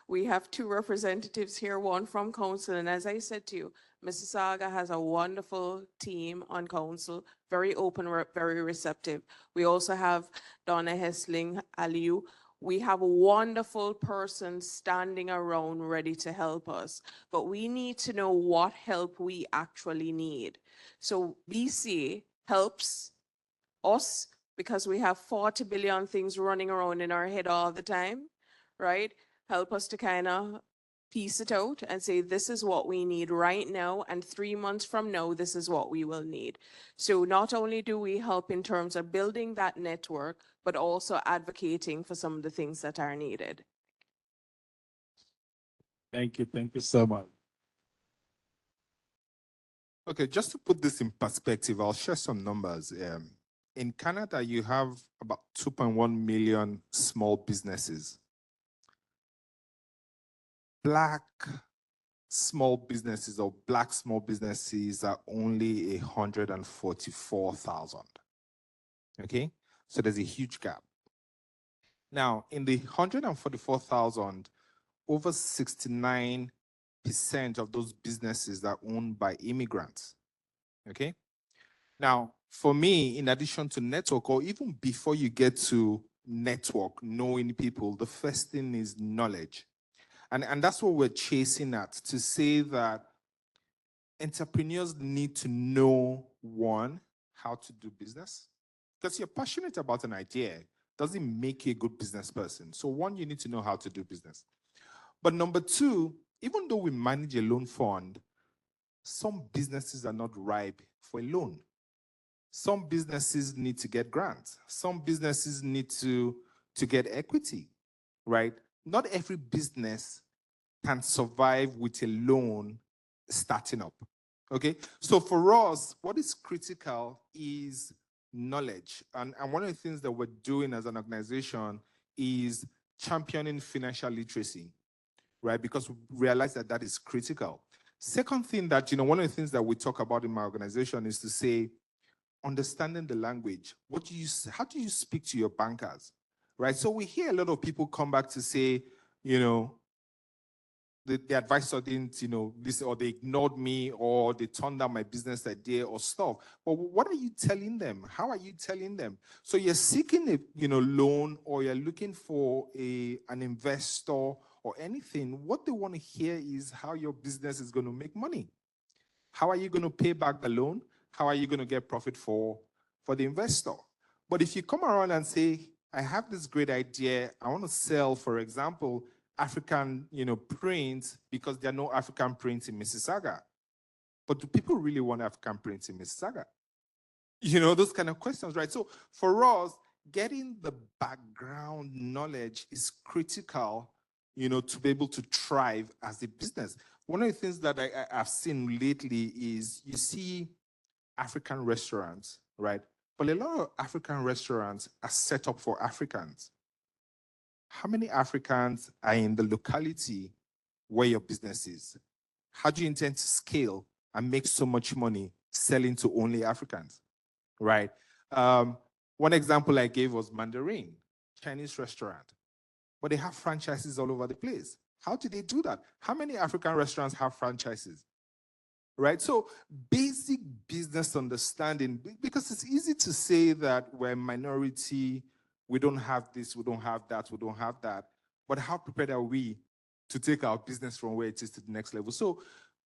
We have 2 representatives here, one from council. And as I said to you, Mississauga has a wonderful team on council, very open, very receptive. We also have Donna Hessling Aliu. We have a wonderful person standing around ready to help us, but we need to know what help we actually need. So BC helps us because we have 40 billion things running around in our head all the time, right? Help us to kind of piece it out and say, this is what we need right now. And 3 months from now, this is what we will need. So not only do we help in terms of building that network, but also advocating for some of the things that are needed. Thank you so much. Okay, just to put this in perspective, I'll share some numbers. In Canada, you have about 2.1 million small businesses. Black small businesses or Black small businesses are only 144,000. Okay, so there's a huge gap. Now, in the 144,000, over 69% of those businesses are owned by immigrants. Okay. Now, for me, in addition to network, or even before you get to network, knowing people, the first thing is knowledge. And that's what we're chasing at, to say that entrepreneurs need to know, one, how to do business. Because you're passionate about an idea doesn't make you a good business person. So one, you need to know how to do business. But number 2, even though we manage a loan fund, some businesses are not ripe for a loan. Some businesses need to get grants. Some businesses need to get equity, right? Not every business can survive with a loan starting up, okay? So for us, what is critical is knowledge. And one of the things that we're doing as an organization is championing financial literacy, right? Because we realize that that is critical. Second thing that, one of the things that we talk about in my organization is to say, understanding the language. How do you speak to your bankers? right? So we hear a lot of people come back to say, the advisor didn't, listen, or they ignored me, or they turned down my business idea or stuff. But what are you telling them? How are you telling them? So you're seeking a, loan, or you're looking for an investor or anything. What they want to hear is how your business is going to make money. How are you going to pay back the loan? How are you going to get profit for the investor? But if you come around and say, I have this great idea, I want to sell, for example, African, prints, because there are no African prints in Mississauga. But do people really want African prints in Mississauga? Those kind of questions, right? So for us, getting the background knowledge is critical, to be able to thrive as a business. One of the things that I've seen lately is you see African restaurants, right? But a lot of African restaurants are set up for Africans. How many Africans are in the locality where your business is? How do you intend to scale and make so much money selling to only Africans, right? One example I gave was Mandarin, Chinese restaurant, but they have franchises all over the place. How do they do that? How many African restaurants have franchises, right? So basic business understanding, because it's easy to say that we're a minority, we don't have this, we don't have that, we don't have that. But how prepared are we to take our business from where it is to the next level? So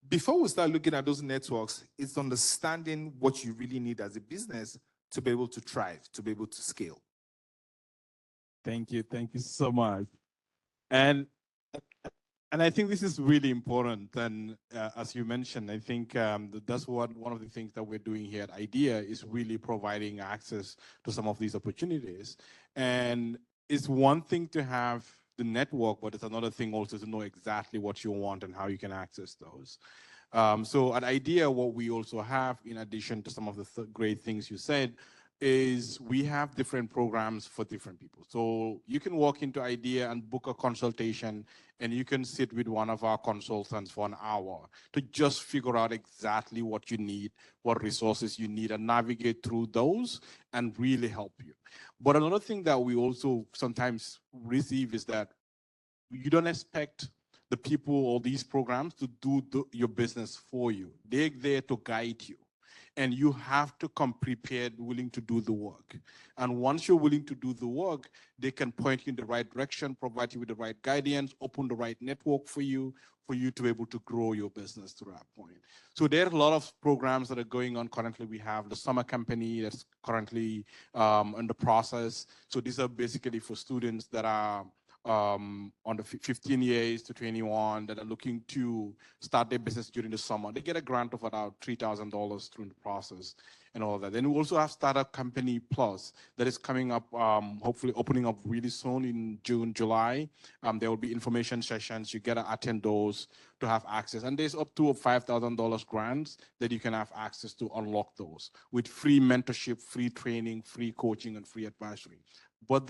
before we start looking at those networks, it's understanding what you really need as a business to be able to thrive, to be able to scale. Thank you so much. And I think this is really important. And as you mentioned, I think that's one of the things that we're doing here at IDEA is really providing access to some of these opportunities. And it's one thing to have the network, but it's another thing also to know exactly what you want and how you can access those. So at IDEA, what we also have, in addition to some of the great things you said, is we have different programs for different people. So you can walk into IDEA and book a consultation, and you can sit with one of our consultants for an hour to just figure out exactly what you need, what resources you need, and navigate through those and really help you. But another thing that we also sometimes receive is that you don't expect the people or these programs to do your business for you. They're there to guide you. And you have to come prepared, willing to do the work. And once you're willing to do the work, they can point you in the right direction, provide you with the right guidance, open the right network for you to be able to grow your business to that point. So there are a lot of programs that are going on currently. We have the summer company that's currently in the process. So these are basically for students that are on the 15 years to 21 that are looking to start their business during the summer. They get a grant of about $3,000 through the process and all of that. Then we also have Startup Company Plus that is coming up, hopefully opening up really soon in June, July. There will be information sessions. You get to attend those to have access. And there's up to $5,000 grants that you can have access to unlock those with free mentorship, free training, free coaching, and free advisory. But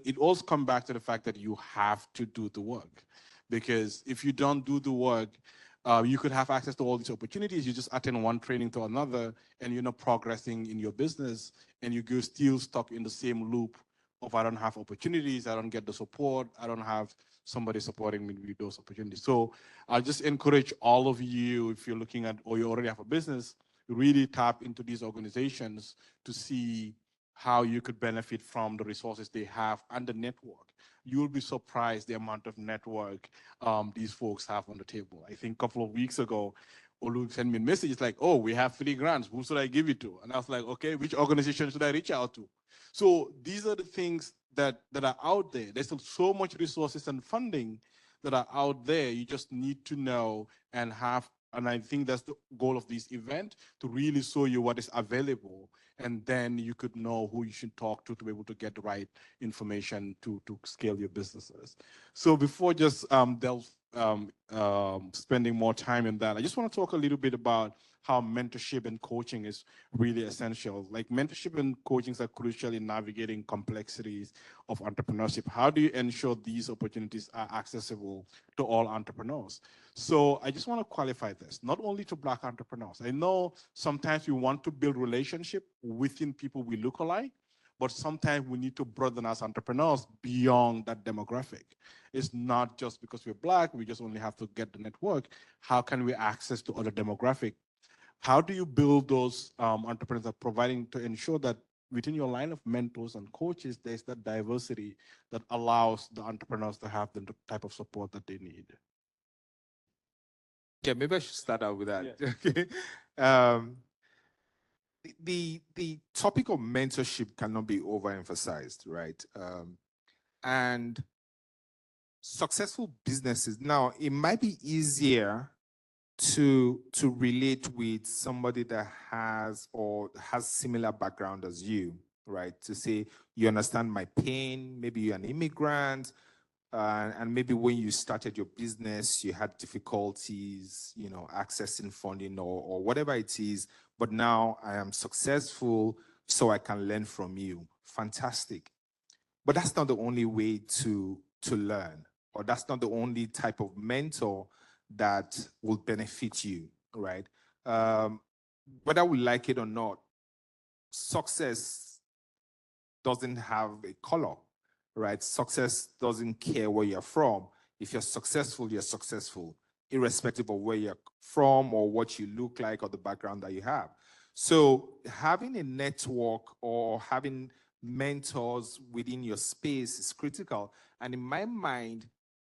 it also comes back to the fact that you have to do the work, because if you don't do the work, you could have access to all these opportunities. You just attend one training to another, and you're not progressing in your business, and you go still stuck in the same loop of I don't have opportunities, I don't get the support, I don't have somebody supporting me with those opportunities. So I just encourage all of you, if you're looking at or you already have a business, really tap into these organizations to see how you could benefit from the resources they have and the network. You'll be surprised the amount of network these folks have on the table. I think a couple of weeks ago, Olu sent me a message, it's like, oh, we have 3 grants, who should I give it to? And I was like, okay, which organization should I reach out to? So these are the things that are out there. There's so much resources and funding that are out there. You just need to know and have, and I think that's the goal of this event, to really show you what is available. And then you could know who you should talk to be able to get the right information to scale your businesses. So before just spending more time in that, I just want to talk a little bit about how mentorship and coaching is really essential. Like mentorship and coaching are crucial in navigating complexities of entrepreneurship. How do you ensure these opportunities are accessible to all entrepreneurs? So I just want to qualify this, not only to Black entrepreneurs. I know sometimes we want to build relationship within people we look alike, but sometimes we need to broaden as entrepreneurs beyond that demographic. It's not just because we're Black, we just only have to get the network. How can we access to other demographic? How do you build those entrepreneurs that providing to ensure that within your line of mentors and coaches, there's that diversity that allows the entrepreneurs to have the type of support that they need? Yeah, maybe I should start out with that. Okay. The topic of mentorship cannot be overemphasized, right? And successful businesses, now it might be easier to relate with somebody that has similar background as you, right? To say you understand my pain, maybe you're an immigrant, and maybe when you started your business, you had difficulties, you know, accessing funding or whatever it is, but now I am successful, so I can learn from you. Fantastic. But that's not the only way to learn, or that's not the only type of mentor that will benefit you, right? Whether we like it or not, success doesn't have a color, right? Success doesn't care where you're from. If you're successful, irrespective of where you're from or what you look like or the background that you have. So having a network or having mentors within your space is critical. And in my mind,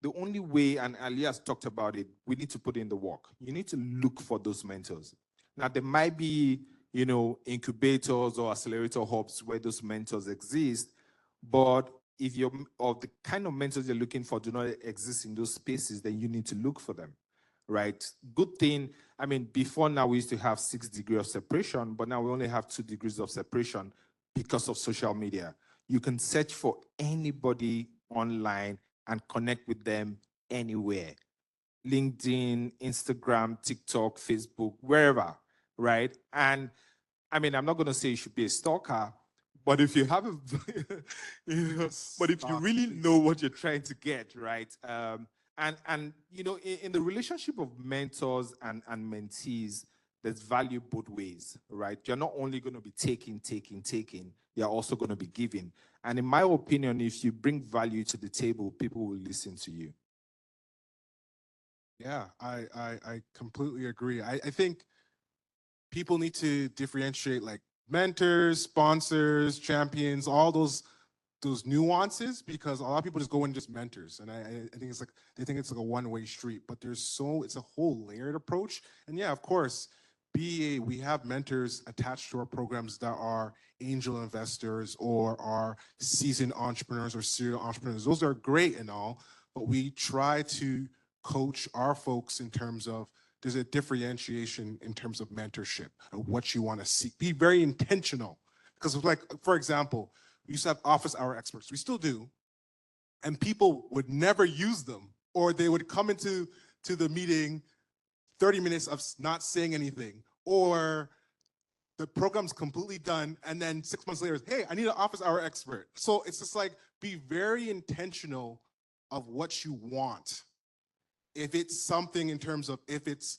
the only way, and Ali has talked about it, we need to put in the work. You need to look for those mentors. Now, there might be, you know, incubators or accelerator hubs where those mentors exist, but if you're of the kind of mentors you're looking for do not exist in those spaces, then you need to look for them, right? Good thing, I mean, before now we used to have 6 degrees of separation, but now we only have 2 degrees of separation because of social media. You can search for anybody online and connect with them anywhere. LinkedIn, Instagram, TikTok, Facebook, wherever, right? And I mean, I'm not going to say you should be a stalker, but if you have a, but if you really know what you're trying to get, right? And you know, in the relationship of mentors and mentees, there's value both ways, right? You're not only going to be taking, you're also going to be giving. And in my opinion, if you bring value to the table, people will listen to you. Yeah, I completely agree. I think people need to differentiate like mentors, sponsors, champions, all those nuances, because a lot of people just go in just mentors, and I think it's like they think it's like a one-way street, but it's a whole layered approach. And yeah, of course, we have mentors attached to our programs that are angel investors or are seasoned entrepreneurs or serial entrepreneurs. Those are great and all, but we try to coach our folks in terms of there's a differentiation in terms of mentorship and what you want to seek. Be very intentional, because like, for example, we used to have office hour experts. We still do. And people would never use them, or they would come into the meeting 30 minutes of not saying anything, or the program's completely done, and then 6 months later, hey, I need an office hour expert. So it's just like, be very intentional of what you want. If it's something in terms of, if it's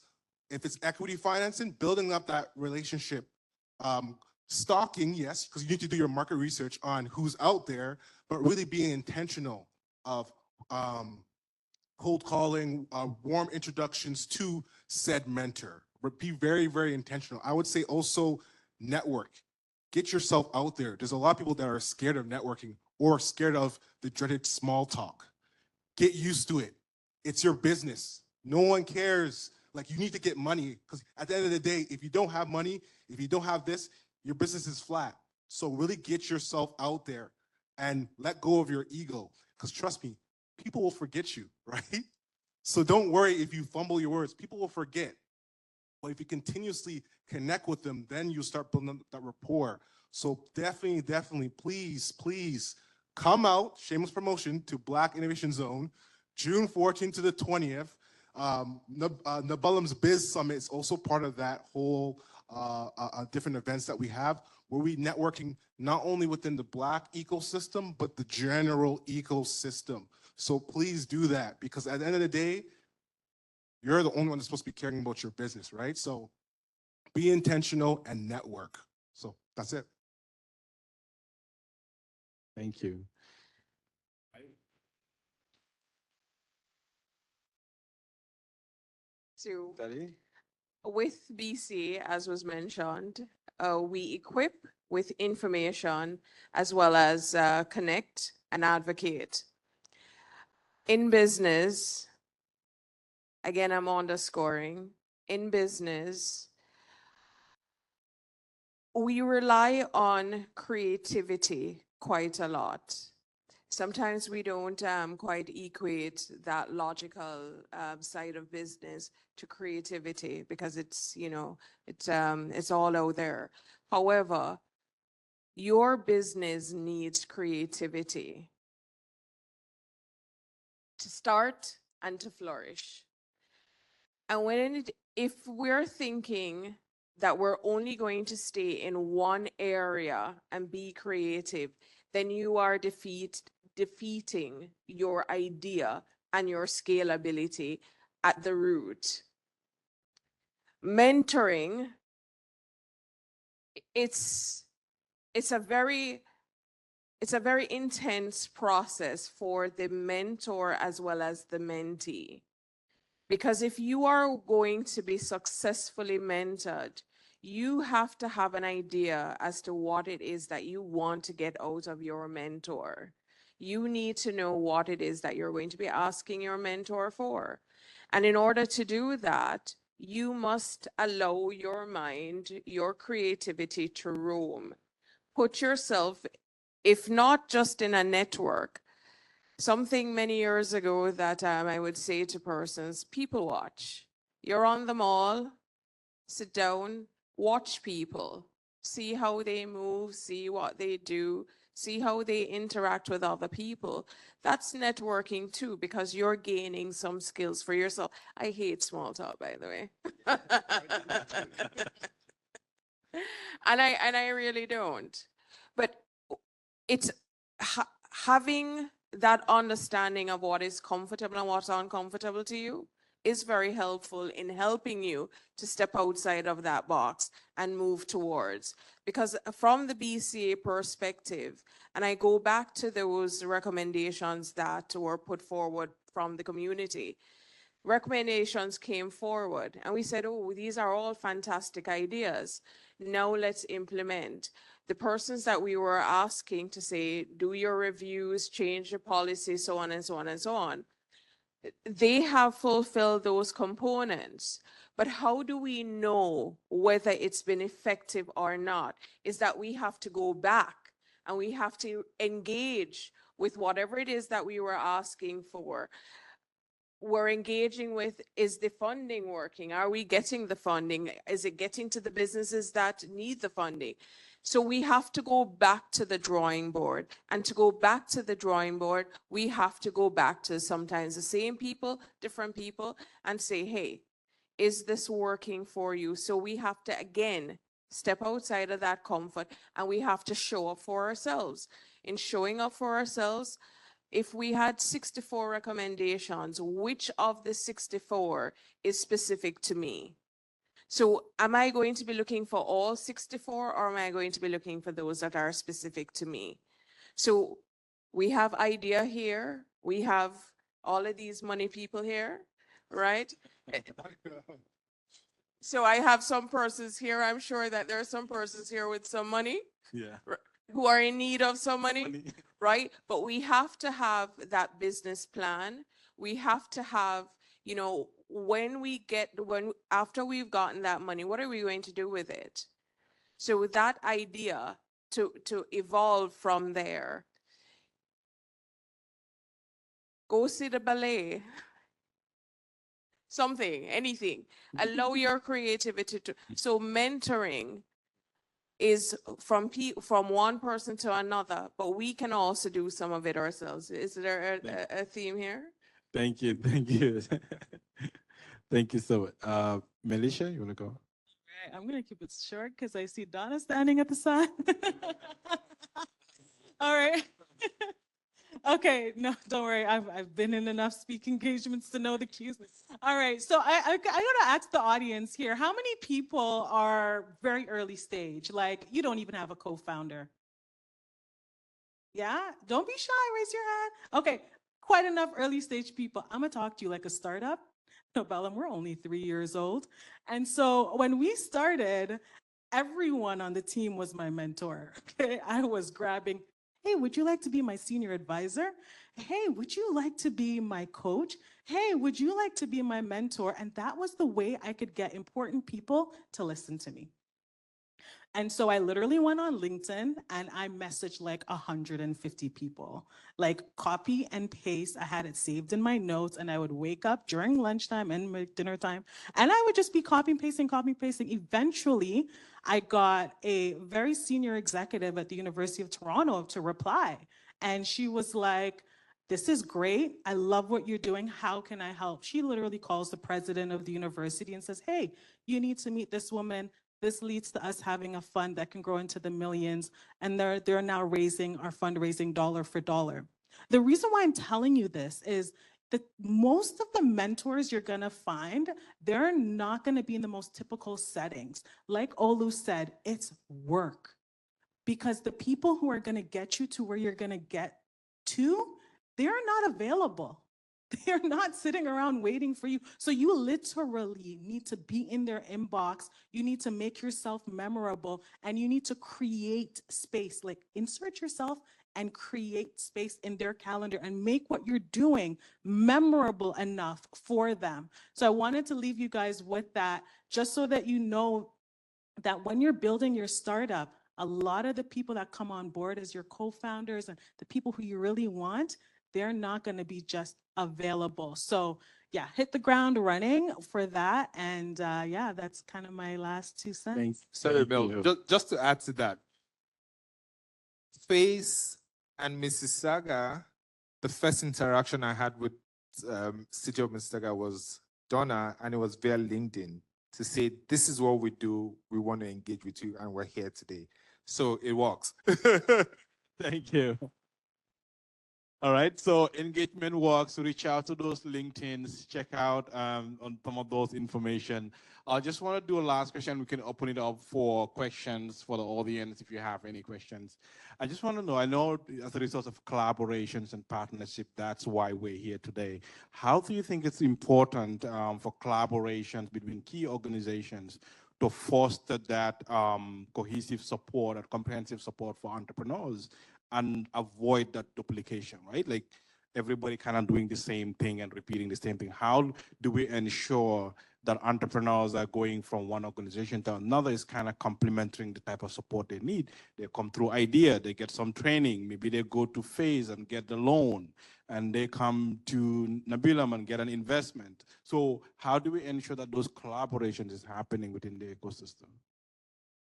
equity financing, building up that relationship, stalking, yes, because you need to do your market research on who's out there, but really being intentional of cold calling, warm introductions to said mentor. But be very, very intentional. I would say also network. Get yourself out there. There's a lot of people that are scared of networking or scared of the dreaded small talk. Get used to it. It's your business. No one cares. Like, you need to get money, because at the end of the day, if you don't have money, if you don't have this, your business is flat. So really get yourself out there and let go of your ego, because trust me, people will forget you, right? So don't worry if you fumble your words. People will forget. But if you continuously connect with them, then you start building up that rapport. So definitely, please come out, shameless promotion, to Black Innovation Zone, June 14th to the 20th. Nebelim's Biz Summit is also part of that whole different events that we have, where we networking not only within the Black ecosystem, but the general ecosystem. So please do that, because at the end of the day, you're the only one that's supposed to be caring about your business, right? So be intentional and network. So that's it. Thank you. So Daddy? with BC, as was mentioned, we equip with information as well as connect and advocate. In business, again, I'm underscoring, in business, we rely on creativity quite a lot. Sometimes we don't quite equate that logical side of business to creativity because it's, you know, it's all out there. However, your business needs creativity to start and to flourish. And if we're thinking that we're only going to stay in one area and be creative, then you are defeating your idea and your scalability at the root. Mentoring, it's a very intense process for the mentor as well as the mentee. Because if you are going to be successfully mentored, you have to have an idea as to what it is that you want to get out of your mentor. You need to know what it is that you're going to be asking your mentor for. And in order to do that, you must allow your mind, your creativity to roam. Put yourself, if not just in a network, something many years ago that I would say to persons, people watch. You're on the mall, sit down, watch people, see how they move, see what they do, see how they interact with other people. That's networking too, because you're gaining some skills for yourself. I hate small talk, by the way. And I really don't. But it's having that understanding of what is comfortable and what's uncomfortable to you is very helpful in helping you to step outside of that box and move towards. Because from the BCA perspective, and I go back to those recommendations that were put forward from the community, recommendations came forward and we said, oh, these are all fantastic ideas. Now let's implement. The persons that we were asking to say, do your reviews, change your policy, so on and so on and so on. They have fulfilled those components. But how do we know whether it's been effective or not? Is that we have to go back and we have to engage with whatever it is that we were asking for. We're engaging with, is the funding working? Are we getting the funding? Is it getting to the businesses that need the funding? So we have to go back to the drawing board. And to go back to the drawing board, we have to go back to sometimes the same people, different people, and say, hey, is this working for you? So we have to, again, step outside of that comfort and we have to show up for ourselves. In showing up for ourselves, if we had 64 recommendations, which of the 64 is specific to me? So am I going to be looking for all 64 or am I going to be looking for those that are specific to me? So we have idea here. We have all of these money people here, right? So I have some persons here. I'm sure that there are some persons here with some money. Yeah. Who are in need of some money, right? But we have to have that business plan. We have to have, you know, after we've gotten that money, what are we going to do with it? So with that idea to evolve from there, go see the ballet, something, anything, allow your creativity to, so mentoring is from one person to another, but we can also do some of it ourselves. Is there a theme here? Thank you. Thank you. Thank you so much. Melisha, you want to go? Right, I'm gonna keep it short because I see Donna standing at the side. All right. Okay, no, don't worry. I've been in enough speaking engagements to know the cues. All right, so I gotta ask the audience here, how many people are very early stage? Like you don't even have a co-founder? Yeah, don't be shy, raise your hand. Okay, quite enough early stage people. I'm gonna talk to you like a startup. No, Bellum, we're only 3 years old. And so when we started, everyone on the team was my mentor. Okay, I was grabbing, hey, would you like to be my senior advisor? Hey, would you like to be my coach? Hey, would you like to be my mentor? And that was the way I could get important people to listen to me. And so I literally went on LinkedIn and I messaged like 150 people, like copy and paste. I had it saved in my notes and I would wake up during lunchtime and dinner time and I would just be copying, pasting, copying, pasting. Eventually, I got a very senior executive at the University of Toronto to reply. And she was like, this is great. I love what you're doing. How can I help? She literally calls the president of the university and says, hey, you need to meet this woman. This leads to us having a fund that can grow into the millions, and they're now raising our fundraising dollar for dollar. The reason why I'm telling you this is that most of the mentors you're gonna find, they're not gonna be in the most typical settings. Like Olu said, it's work. Because the people who are gonna get you to where you're gonna get to, they're not available. They're not sitting around waiting for you. So you literally need to be in their inbox. You need to make yourself memorable and you need to create space, like insert yourself and create space in their calendar and make what you're doing memorable enough for them. So I wanted to leave you guys with that, just so that you know that when you're building your startup, a lot of the people that come on board as your co-founders and the people who you really want, they're not going to be just available. So yeah, hit the ground running for that. And yeah, that's kind of my last 2 cents. Sorry, Bill, just to add to that, Face and Mississauga, the first interaction I had with City of Mississauga was Donna, and it was via LinkedIn to say, this is what we do. We want to engage with you, and we're here today. So it works. Thank you. All right, so engagement works. Reach out to those LinkedIn's, check out on some of those information. I just want to do a last question. We can open it up for questions for the audience if you have any questions. I just want to know, I know as a result of collaborations and partnership, that's why we're here today. How do you think it's important for collaborations between key organizations to foster that cohesive support and comprehensive support for entrepreneurs and avoid that duplication, right? Like everybody kind of doing the same thing and repeating the same thing. How do we ensure that entrepreneurs are going from one organization to another is kind of complementing the type of support they need? They come through IDEA, they get some training, maybe they go to Phase and get the loan, and they come to Nabilam and get an investment. So how do we ensure that those collaborations is happening within the ecosystem?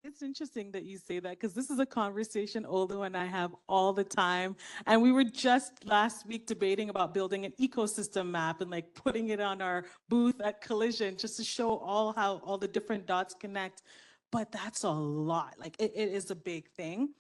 It's interesting that you say that because this is a conversation Olu and I have all the time. And we were just last week debating about building an ecosystem map and like putting it on our booth at Collision just to show how all the different dots connect. But that's a lot, like it is a big thing.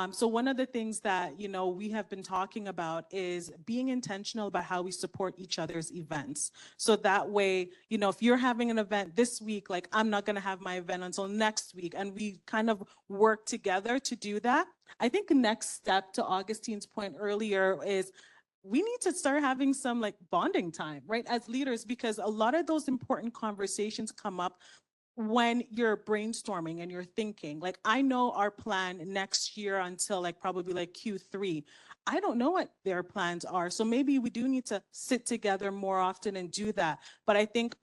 So one of the things that, you know, we have been talking about is being intentional about how we support each other's events. So that way, you know, if you're having an event this week, like I'm not going to have my event until next week, and we kind of work together to do that. I think the next step, to Augustine's point earlier, is we need to start having some like bonding time, right, as leaders, because a lot of those important conversations come up when you're brainstorming and you're thinking. Like, I know our plan next year until like probably like Q3. I don't know what their plans are. So maybe we do need to sit together more often and do that. But I think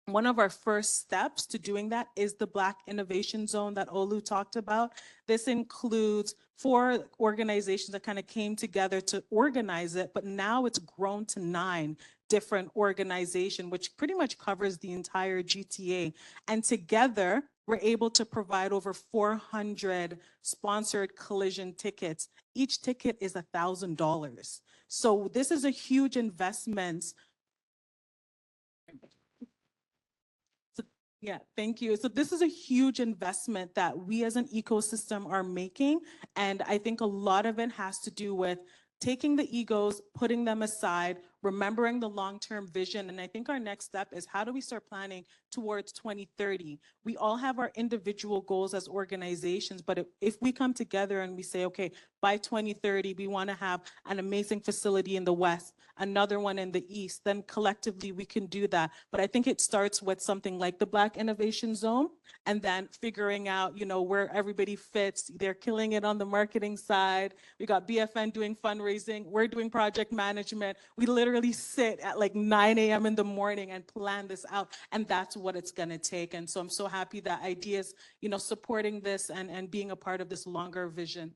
one of our first steps to doing that is the Black Innovation Zone that Olu talked about. This includes 4 organizations that kind of came together to organize it, but now it's grown to 9 different organizations, which pretty much covers the entire GTA. And together, we're able to provide over 400 sponsored collision tickets. Each ticket is $1,000. So this is a huge investment. Yeah, thank you. So this is a huge investment that we as an ecosystem are making. And I think a lot of it has to do with taking the egos, putting them aside, remembering the long-term vision. And I think our next step is how do we start planning towards 2030? We all have our individual goals as organizations, but if we come together and we say, okay, by 2030, we want to have an amazing facility in the West, another one in the East, then collectively we can do that. But I think it starts with something like the Black Innovation Zone, and then figuring out, where everybody fits. They're killing it on the marketing side. We got BFN doing fundraising. We're doing project management. We literally sit at like 9 a.m. in the morning and plan this out. And that's what it's going to take. And so I'm so happy that Ideas, supporting this and being a part of this longer vision.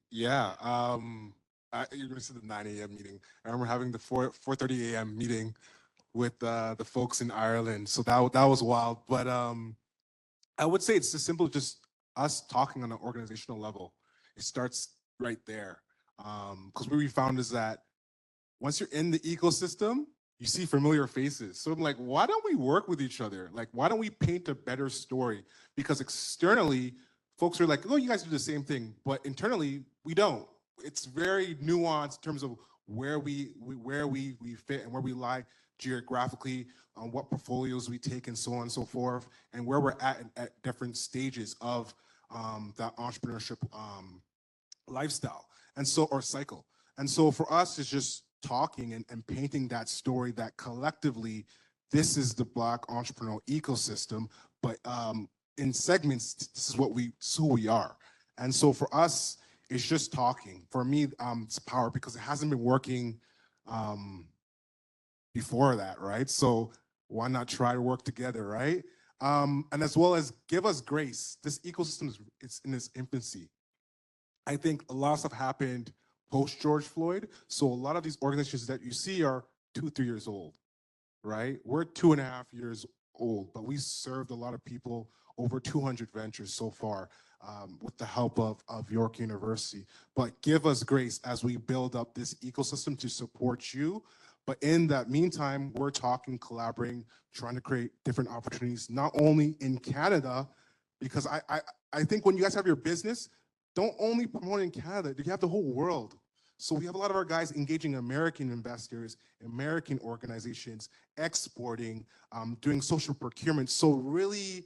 Yeah, you're going to say the 9 a.m. meeting. I remember having the 4:30 a.m. meeting with the folks in Ireland. So that was wild. But I would say it's as simple as just us talking on an organizational level. It starts right there. Because what we found is that once you're in the ecosystem, you see familiar faces. So I'm like, why don't we work with each other? Like, why don't we paint a better story? Because externally, folks are like, oh, you guys do the same thing. But internally, we don't. It's very nuanced in terms of where we fit and where we lie geographically, on what portfolios we take and so on and so forth, and where we're at different stages of that entrepreneurship lifestyle or cycle. And so for us, it's just talking and painting that story that collectively, this is the Black entrepreneurial ecosystem, but in segments, this is who we are. And so for us, it's just talking. For me, it's power because it hasn't been working before that, right? So why not try to work together, right? And as well as give us grace. This ecosystem it's in its infancy. I think a lot of stuff happened post George Floyd. So a lot of these organizations that you see are 2-3 years old, right? We're 2.5 years old, but we served a lot of people, over 200 ventures so far with the help of York University. But give us grace as we build up this ecosystem to support you. But in that meantime, we're talking, collaborating, trying to create different opportunities, not only in Canada, because I think when you guys have your business, don't only promote in Canada, you have the whole world. So we have a lot of our guys engaging American investors, American organizations, exporting, doing social procurement. So really,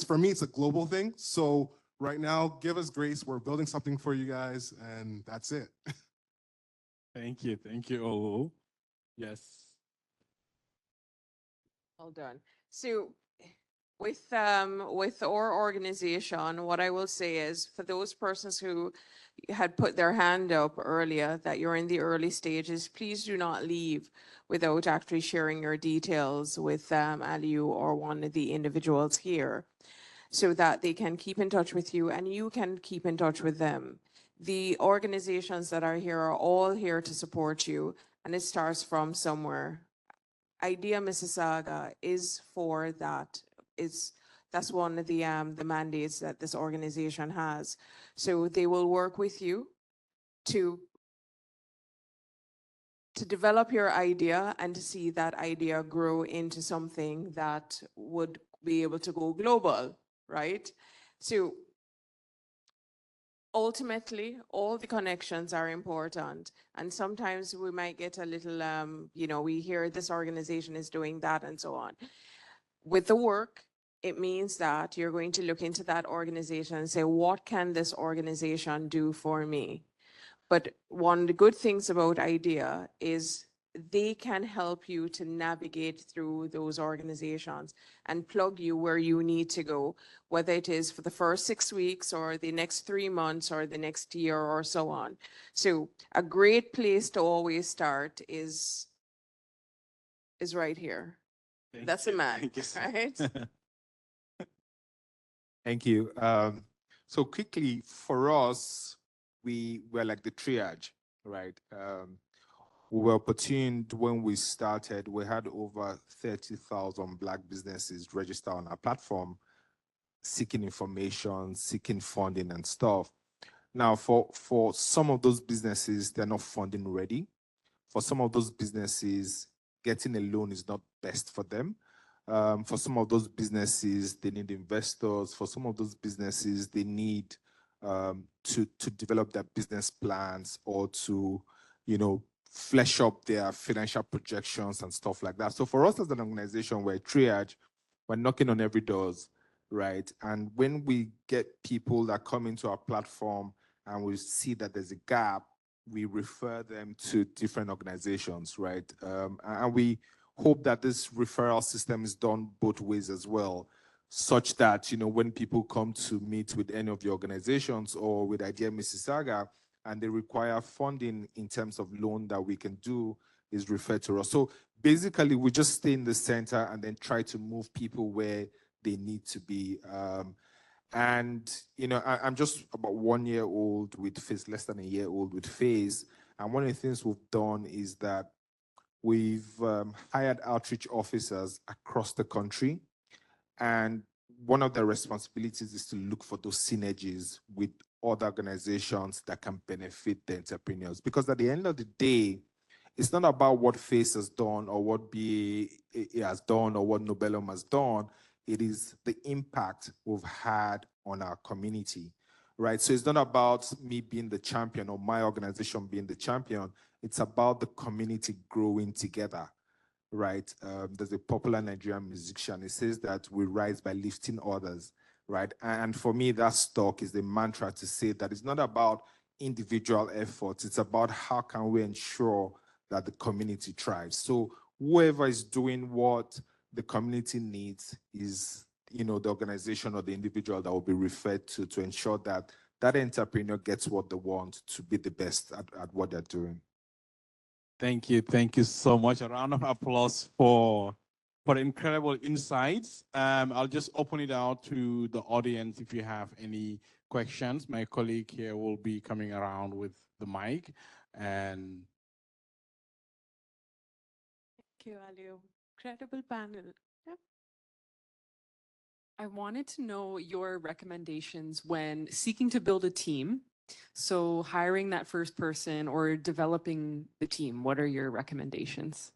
for me, it's a global thing. So right now, give us grace. We're building something for you guys, and that's it. Thank you, Olu. Yes. Well done. So with our organization, what I will say is for those persons who had put their hand up earlier that you're in the early stages, please do not leave without actually sharing your details with Aliu or one of the individuals here so that they can keep in touch with you and you can keep in touch with them. The organizations that are here are all here to support you, and it starts from somewhere. Idea Mississauga is for that. That's one of the mandates that this organization has. So they will work with you to develop your idea and to see that idea grow into something that would be able to go global, right? So ultimately, all the connections are important. And sometimes we might get a little, we hear this organization is doing that and so on. With the work, it means that you're going to look into that organization and say, what can this organization do for me? But one of the good things about IDEA is they can help you to navigate through those organizations and plug you where you need to go, whether it is for the first 6 weeks or the next 3 months or the next year or so on. So a great place to always start is right here. That's a man, right? Thank you. So quickly, for us, we were like the triage, right? We were opportuned when we started. We had over 30,000 Black businesses registered on our platform, seeking information, seeking funding and stuff. Now, for some of those businesses, they're not funding ready. For some of those businesses, getting a loan is not best for them. For some of those businesses, they need investors. For some of those businesses, they need to develop their business plans or to, flesh up their financial projections and stuff like that. So for us as an organization, we're Triage, we're knocking on every doors, right? And when we get people that come into our platform and we see that there's a gap, we refer them to different organizations, right? And we hope that this referral system is done both ways as well, such that, when people come to meet with any of the organizations or with Idea Mississauga and they require funding in terms of loan that we can do, is referred to us. So basically, we just stay in the center and then try to move people where they need to be. I'm just about 1 year old with Phase, less than a year old with Phase. And one of the things we've done is that we've hired outreach officers across the country. And one of their responsibilities is to look for those synergies with other organizations that can benefit the entrepreneurs. Because at the end of the day, it's not about what Phase has done or what BA has done or what Nobelum has done. It is the impact we've had on our community, right? So it's not about me being the champion or my organization being the champion. It's about the community growing together, right? There's a popular Nigerian musician. He says that we rise by lifting others, right? And for me, that stock is the mantra to say that it's not about individual efforts. It's about how can we ensure that the community thrives. So whoever is doing what the community needs is, the organization or the individual that will be referred to ensure that that entrepreneur gets what they want to be the best at what they're doing. Thank you. Thank you so much. A round of applause for incredible insights. I'll just open it out to the audience if you have any questions. My colleague here will be coming around with the mic. And Thank you, Aliu. Incredible panel. Yep. I wanted to know your recommendations when seeking to build a team. So hiring that first person or developing the team, what are your recommendations?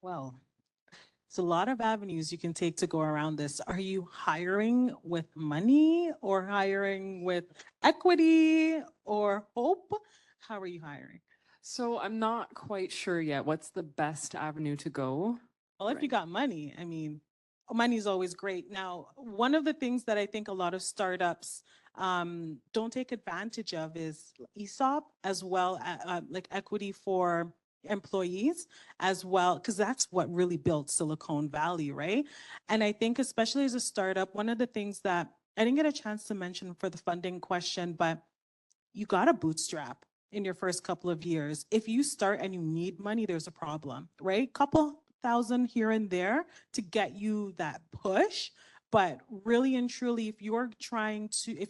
Well, it's a lot of avenues you can take to go around this. Are you hiring with money or hiring with equity or hope? How are you hiring? So I'm not quite sure yet. What's the best avenue to go? Well, if you got money, money is always great. Now, one of the things that I think a lot of startups don't take advantage of is ESOP, as well as like equity for employees as well, because that's what really built Silicon Valley, right? And I think especially as a startup, one of the things that I didn't get a chance to mention for the funding question, but you got to bootstrap in your first couple of years. If you start and you need money, there's a problem, right? Couple thousand here and there to get you that push. But really and truly, if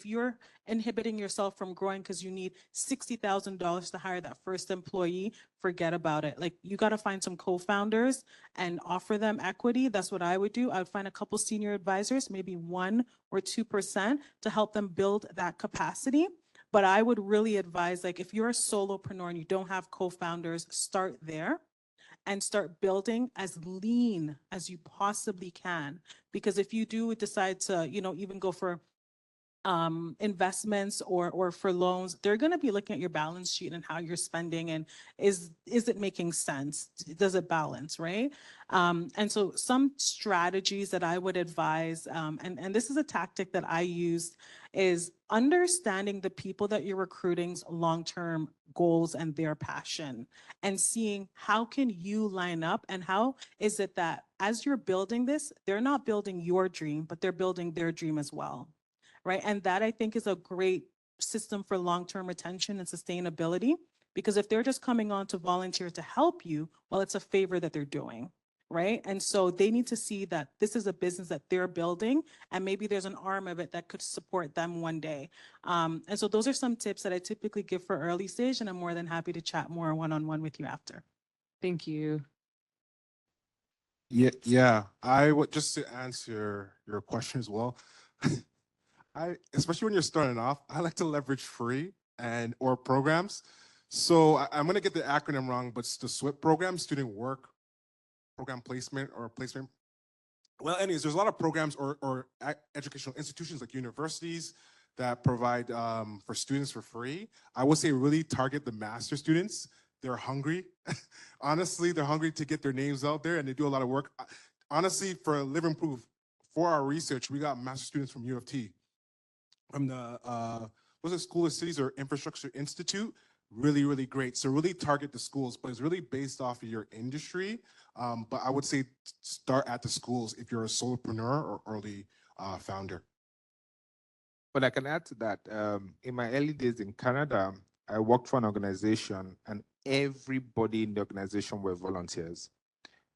you're inhibiting yourself from growing because you need $60,000 to hire that first employee, forget about it. Like, you got to find some co-founders and offer them equity. That's what I would do. I would find a couple senior advisors, maybe 1 or 2%, to help them build that capacity. But I would really advise, like, if you're a solopreneur and you don't have co-founders, start there and start building as lean as you possibly can. Because if you do decide to, even go for investments or for loans, they're going to be looking at your balance sheet and how you're spending, and is it making sense? Does it balance, right? And so some strategies that I would advise, and this is a tactic that I used, is understanding the people that you're recruiting's long-term goals and their passion, and seeing how can you line up, and how is it that as you're building this, they're not building your dream, but they're building their dream as well. Right. And that, I think, is a great system for long-term retention and sustainability, because if they're just coming on to volunteer to help you, well, it's a favor that they're doing. Right. And so they need to see that this is a business that they're building, and maybe there's an arm of it that could support them one day. And so those are some tips that I typically give for early stage, and I'm more than happy to chat more one-on-one with you after. Thank you. Yeah. I would, just to answer your question as well. Especially when you're starting off, I like to leverage free or programs. So I'm going to get the acronym wrong, but it's the SWIP program, Student Work Program Placement or Placement Well, anyways, there's a lot of programs or educational institutions like universities that provide for students for free. I would say really target the master students. They're hungry. Honestly, they're hungry to get their names out there and they do a lot of work. Honestly, for Living Proof, for our research, we got master students from U of T, from the, was it School of Cities or Infrastructure Institute? Really, really great. So really target the schools, but it's really based off of your industry. But I would say start at the schools if you're a solopreneur or early founder. But I can add to that. In my early days in Canada, I worked for an organization and everybody in the organization were volunteers.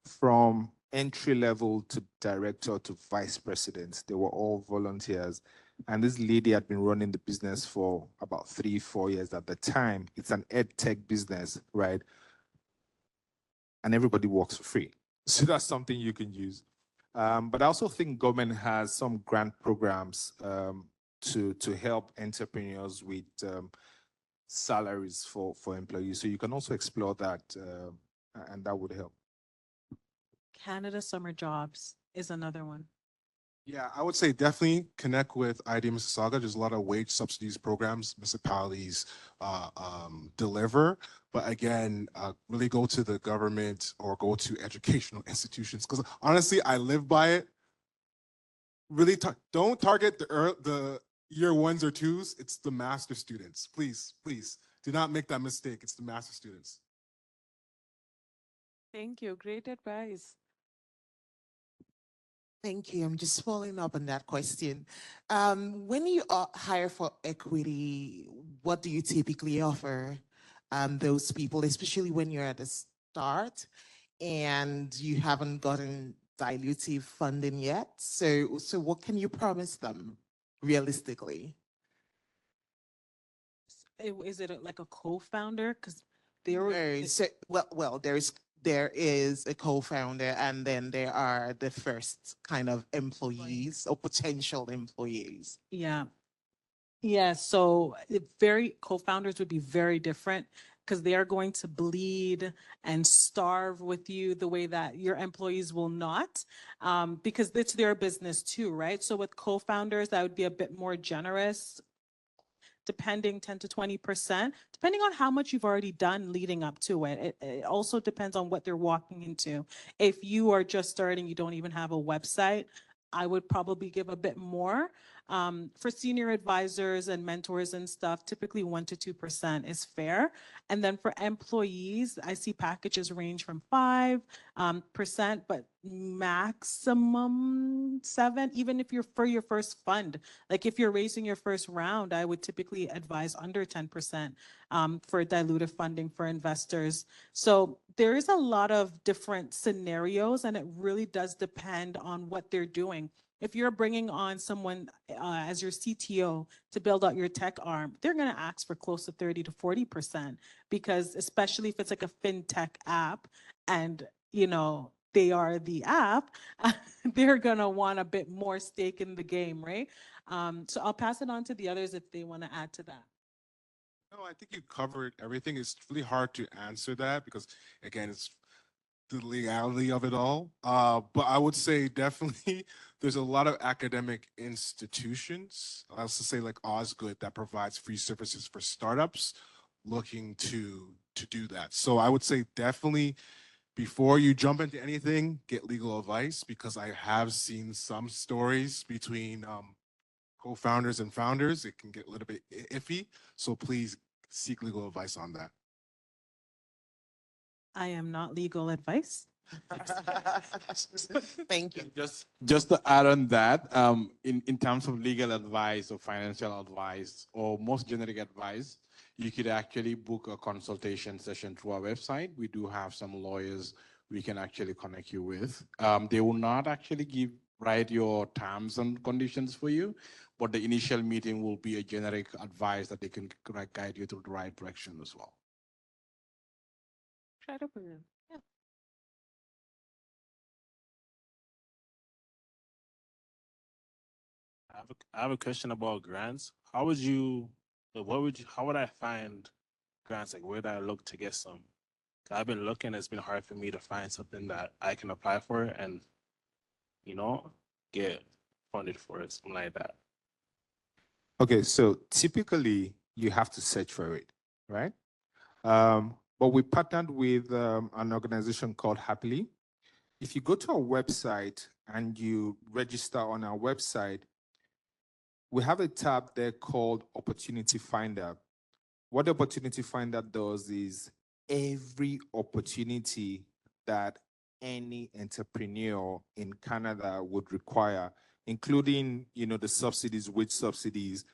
From entry level to director to vice presidents, they were all volunteers. And this lady had been running the business for about 3-4 years at the time. It's an ed tech business, right? And everybody works for free. So that's something you can use. But I also think government has some grant programs to help entrepreneurs with salaries for employees. So you can also explore that, and that would help. Canada Summer Jobs is another one. Yeah, I would say definitely connect with ID Mississauga. There's a lot of wage subsidies programs municipalities deliver. But again, really go to the government or go to educational institutions. Because honestly, I live by it. Really, don't target the year ones or twos. It's the master students. Please, please do not make that mistake. It's the master students. Thank you. Great advice. Thank you. I'm just following up on that question. When you hire for equity, what do you typically offer those people, especially when you're at the start and you haven't gotten dilutive funding yet? So what can you promise them realistically? Is it like a co-founder? Because there there is a co-founder and then there are the first kind of employees or potential employees. Yeah. Yeah. So co-founders would be very different because they are going to bleed and starve with you the way that your employees will not, because it's their business too, right? So with co-founders, I would be a bit more generous, depending 10 to 20%, depending on how much you've already done leading up to it. It also depends on what they're walking into. If you are just starting, you don't even have a website, I would probably give a bit more. For senior advisors and mentors and stuff, typically 1 to 2% is fair. And then for employees, I see packages range from 5%, but maximum 7, even if you're for your first fund. Like if you're raising your first round, I would typically advise under 10% for dilutive funding for investors. So there is a lot of different scenarios and it really does depend on what they're doing. If you're bringing on someone as your CTO to build out your tech arm, they're going to ask for close to 30 to 40%, because especially if it's like a fintech app and, you know, they are the app, they're going to want a bit more stake in the game, right? So I'll pass it on to the others if they want to add to that. No, I think you covered everything. It's really hard to answer that because, again, it's the legality of it all. But I would say definitely there's a lot of academic institutions, I also say like Osgood, that provides free services for startups looking to do that. So I would say definitely before you jump into anything, get legal advice, because I have seen some stories between co-founders and founders. It can get a little bit iffy. So please seek legal advice on that. I am not legal advice. Thank you. Just to add on that, in terms of legal advice or financial advice or most generic advice, you could actually book a consultation session through our website. We do have some lawyers we can actually connect you with. They will not actually write your terms and conditions for you, but the initial meeting will be a generic advice that they can guide you through the right direction as well. Try to bring it. Yeah. I have a question about grants. How would I find grants? Like, where do I look to get some? 'Cause I've been looking, it's been hard for me to find something that I can apply for. And get funded for it, something like that? Okay, so typically you have to search for it, right? But we partnered with an organization called Happily. If you go to our website and you register on our website, we have a tab there called Opportunity Finder. What the Opportunity Finder does is every opportunity that any entrepreneur in Canada would require, including, the subsidies, wage subsidies,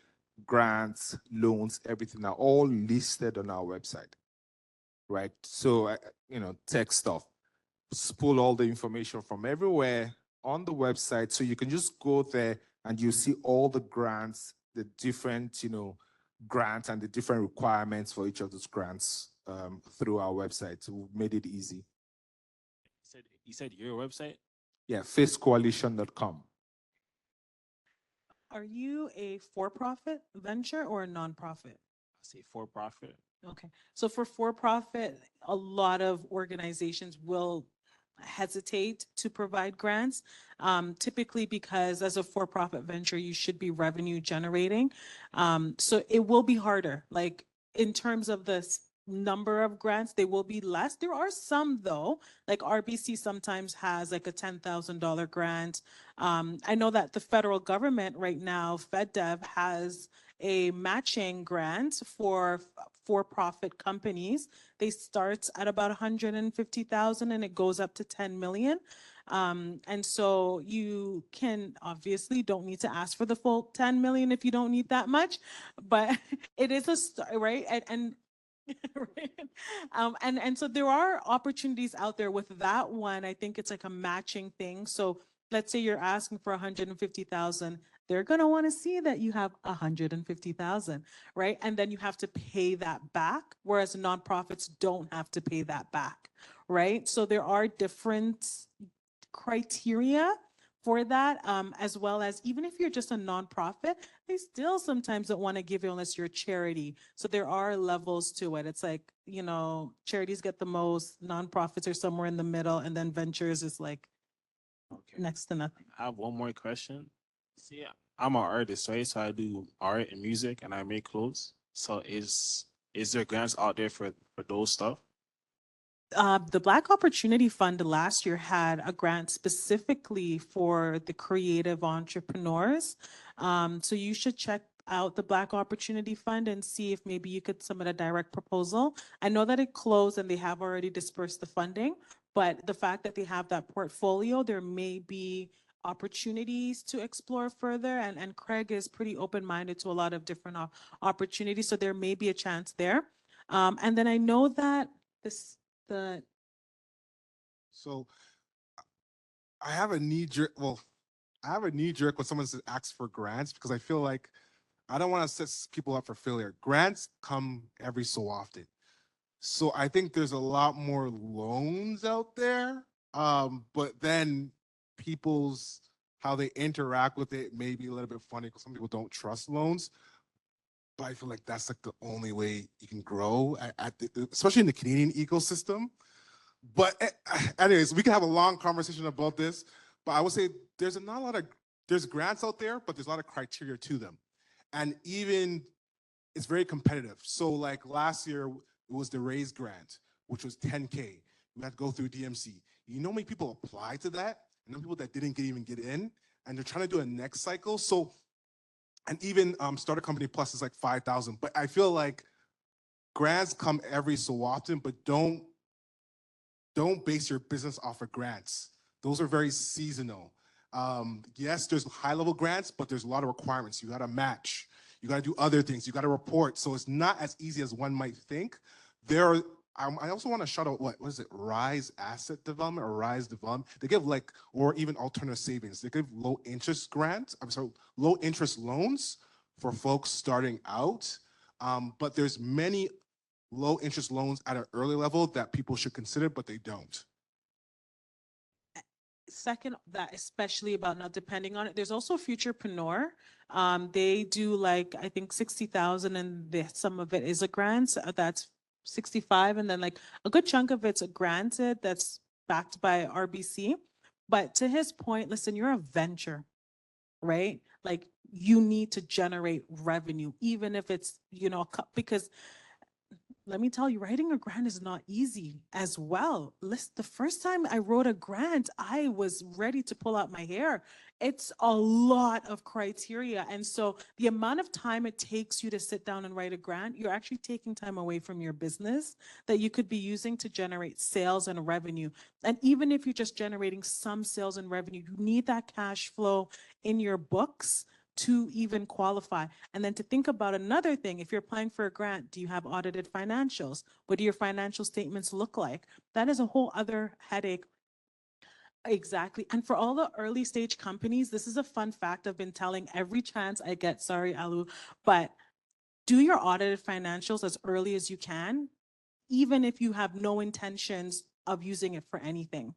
grants, loans, everything are all listed on our website, right? So, tech stuff, pull all the information from everywhere on the website. So you can just go there and you see all the grants, the different, grants and the different requirements for each of those grants through our website. So we've made it easy. You said your website? Yeah, facecoalition.com. Are you a for-profit venture or a nonprofit? I say for profit. Okay, so for-profit, a lot of organizations will hesitate to provide grants, typically because as a for-profit venture, you should be revenue generating. So it will be harder, like in terms of the number of grants, they will be less. There are some though, like RBC sometimes has like a $10,000 grant. I know that the federal government right now, FedDev, has a matching grant for-profit companies. They start at about 150,000 and it goes up to 10 million. And so you can obviously don't need to ask for the full 10 million if you don't need that much, but it is a start, right? And right? And so there are opportunities out there with that one. I think it's like a matching thing. So let's say you're asking for 150,000. They're going to want to see that you have 150,000, right? And then you have to pay that back, whereas nonprofits don't have to pay that back, right? So there are different criteria for that, as well as even if you're just a nonprofit, they still sometimes don't want to give you unless you're a charity. So there are levels to it. It's like, charities get the most, nonprofits are somewhere in the middle, and then ventures is like next to nothing. I have one more question. See, I'm an artist, right? So I do art and music and I make clothes. So is there grants out there for those stuff? The Black Opportunity Fund last year had a grant specifically for the creative entrepreneurs. So you should check out the Black Opportunity Fund and see if maybe you could submit a direct proposal. I know that it closed and they have already dispersed the funding, but the fact that they have that portfolio, there may be opportunities to explore further. And Craig is pretty open-minded to a lot of different opportunities. So there may be a chance there. And then I know that So I have a knee jerk. Well, I have a knee jerk when someone asks for grants because I feel like I don't want to set people up for failure. Grants come every so often. So I think there's a lot more loans out there. But then how they interact with it may be a little bit funny because some people don't trust loans. But I feel like that's like the only way you can grow especially in the Canadian ecosystem. But anyways, we can have a long conversation about this, but I would say there's grants out there, but there's a lot of criteria to them. And even it's very competitive. So like last year, it was the RAISE grant, which was 10K. We had to go through DMC. You know how many people applied to that? And then people that didn't even get in, and they're trying to do a next cycle. So, and even Start a Company Plus is like 5,000. But I feel like grants come every so often, but don't base your business off of grants. Those are very seasonal. Yes, there's high-level grants, but there's a lot of requirements. You got to match. You got to do other things. You got to report. So it's not as easy as one might think. I also want to shout out what is it? Rise Asset Development or Rise Development. They give or even alternative savings. They give low interest loans for folks starting out. But there's many low interest loans at an early level that people should consider, but they don't. Second, that especially about not depending on it. There's also Futurepreneur. They do I think 60,000 and some of it is a grant. That's 65. And then a good chunk of it's granted that's backed by RBC. But to his point, listen, you're a venture, right? Like you need to generate revenue, even if it's, because let me tell you, writing a grant is not easy as well. Listen, the first time I wrote a grant, I was ready to pull out my hair. It's a lot of criteria. And so the amount of time it takes you to sit down and write a grant, you're actually taking time away from your business that you could be using to generate sales and revenue. And even if you're just generating some sales and revenue, you need that cash flow in your books to even qualify. And then to think about another thing, if you're applying for a grant, do you have audited financials? What do your financial statements look like? That is a whole other headache. Exactly. And for all the early stage companies, this is a fun fact I've been telling every chance I get. Sorry, Alu, but do your audited financials as early as you can, even if you have no intentions of using it for anything.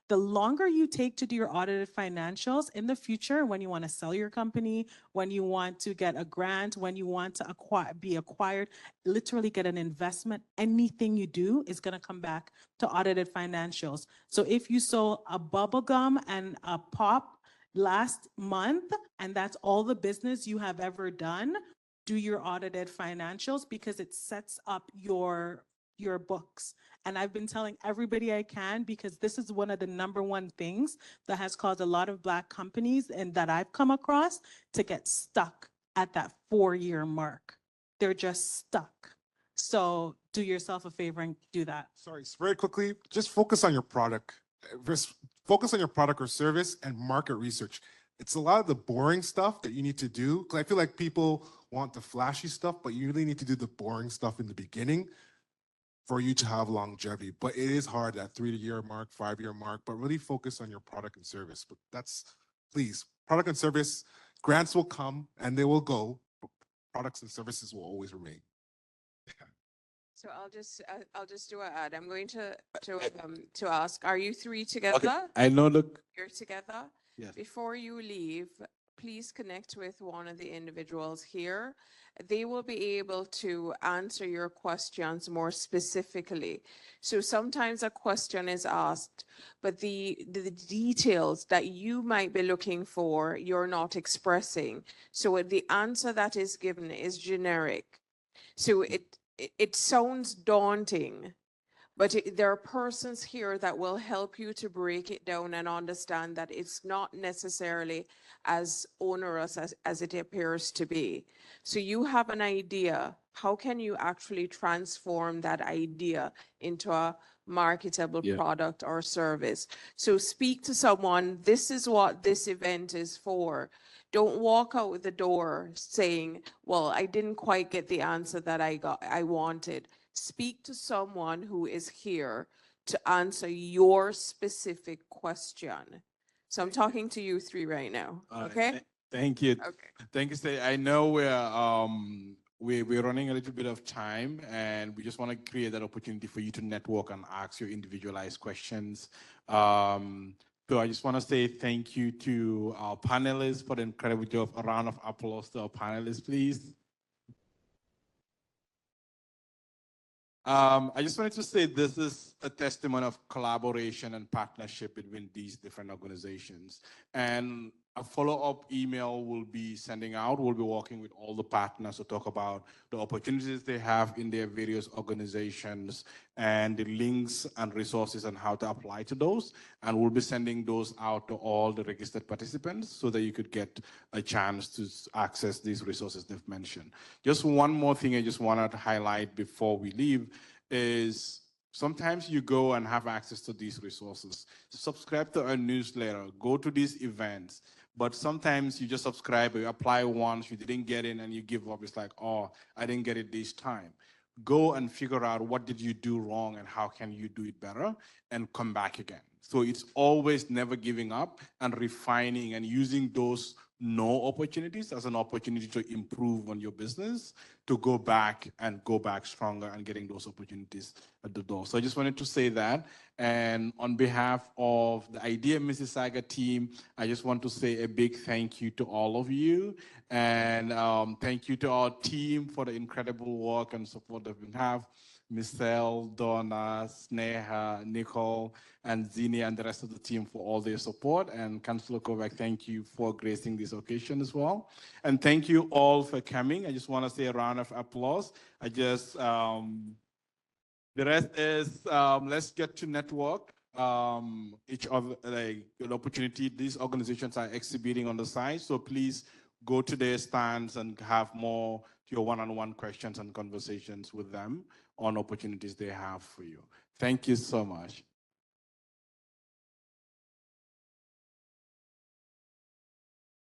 The longer you take to do your audited financials in the future, when you want to sell your company, when you want to get a grant, when you want to be acquired, literally get an investment, anything you do is going to come back to audited financials. So if you sold a bubble gum and a pop last month, and that's all the business you have ever done, do your audited financials because it sets up your books. And I've been telling everybody I can, because this is one of the #1 things that has caused a lot of Black companies and that I've come across to get stuck at that 4-year mark. They're just stuck. So do yourself a favor and do that. Sorry, very quickly, just focus on your product. Just focus on your product or service and market research. It's a lot of the boring stuff that you need to do. 'Cause I feel like people want the flashy stuff, but you really need to do the boring stuff in the beginning for you to have longevity. But it is hard, that 3-year mark, 5-year mark, but really focus on your product and service. But that's, please, product and service, grants will come and they will go, but products and services will always remain. So I'll just do an ad. I'm going to ask, are you three together? I know, look. You're together? Yes. Before you leave, please connect with one of the individuals here. They will be able to answer your questions more specifically. So sometimes a question is asked, but the details that you might be looking for, you're not expressing. So the answer that is given is generic. So it sounds daunting, but there are persons here that will help you to break it down and understand that it's not necessarily as onerous as it appears to be. So you have an idea. How can you actually transform that idea into a marketable product or service? So speak to someone. This is what this event is for. Don't walk out the door saying, well, I didn't quite get the answer that I wanted. Speak to someone who is here to answer your specific question. So I'm talking to you three right now, okay? Thank you. Okay. Thank you, Stacey. I know we're running a little bit of time, and we just want to create that opportunity for you to network and ask your individualized questions. So I just want to say thank you to our panelists for the incredible job. A round of applause to our panelists, please. I just wanted to say this is a testament of collaboration and partnership between these different organizations. And a follow-up email will be sending out. We'll be working with all the partners to talk about the opportunities they have in their various organizations and the links and resources and how to apply to those. And we'll be sending those out to all the registered participants so that you could get a chance to access these resources they've mentioned. Just one more thing I just wanted to highlight before we leave is sometimes you go and have access to these resources. Subscribe to our newsletter, go to these events. But sometimes you just subscribe, you apply once, you didn't get in, and you give up. It's like, oh, I didn't get it this time. Go and figure out what did you do wrong and how can you do it better, and come back again. So it's always never giving up and refining and using those no opportunities as an opportunity to improve on your business, to go back stronger and getting those opportunities at the door. So I just wanted to say that. And on behalf of the Idea Mississauga team, I just want to say a big thank you to all of you. And thank you to our team for the incredible work and support that we have. Michelle, Donna, Sneha, Nicole, and Zini, and the rest of the team for all their support. And Councillor Kovac, thank you for gracing this occasion as well. And thank you all for coming. I just want to say a round of applause. The rest is, let's get to network. Each other, like an opportunity, these organizations are exhibiting on the side. So please go to their stands and have more your one-on-one questions and conversations with them on opportunities they have for you. Thank you so much.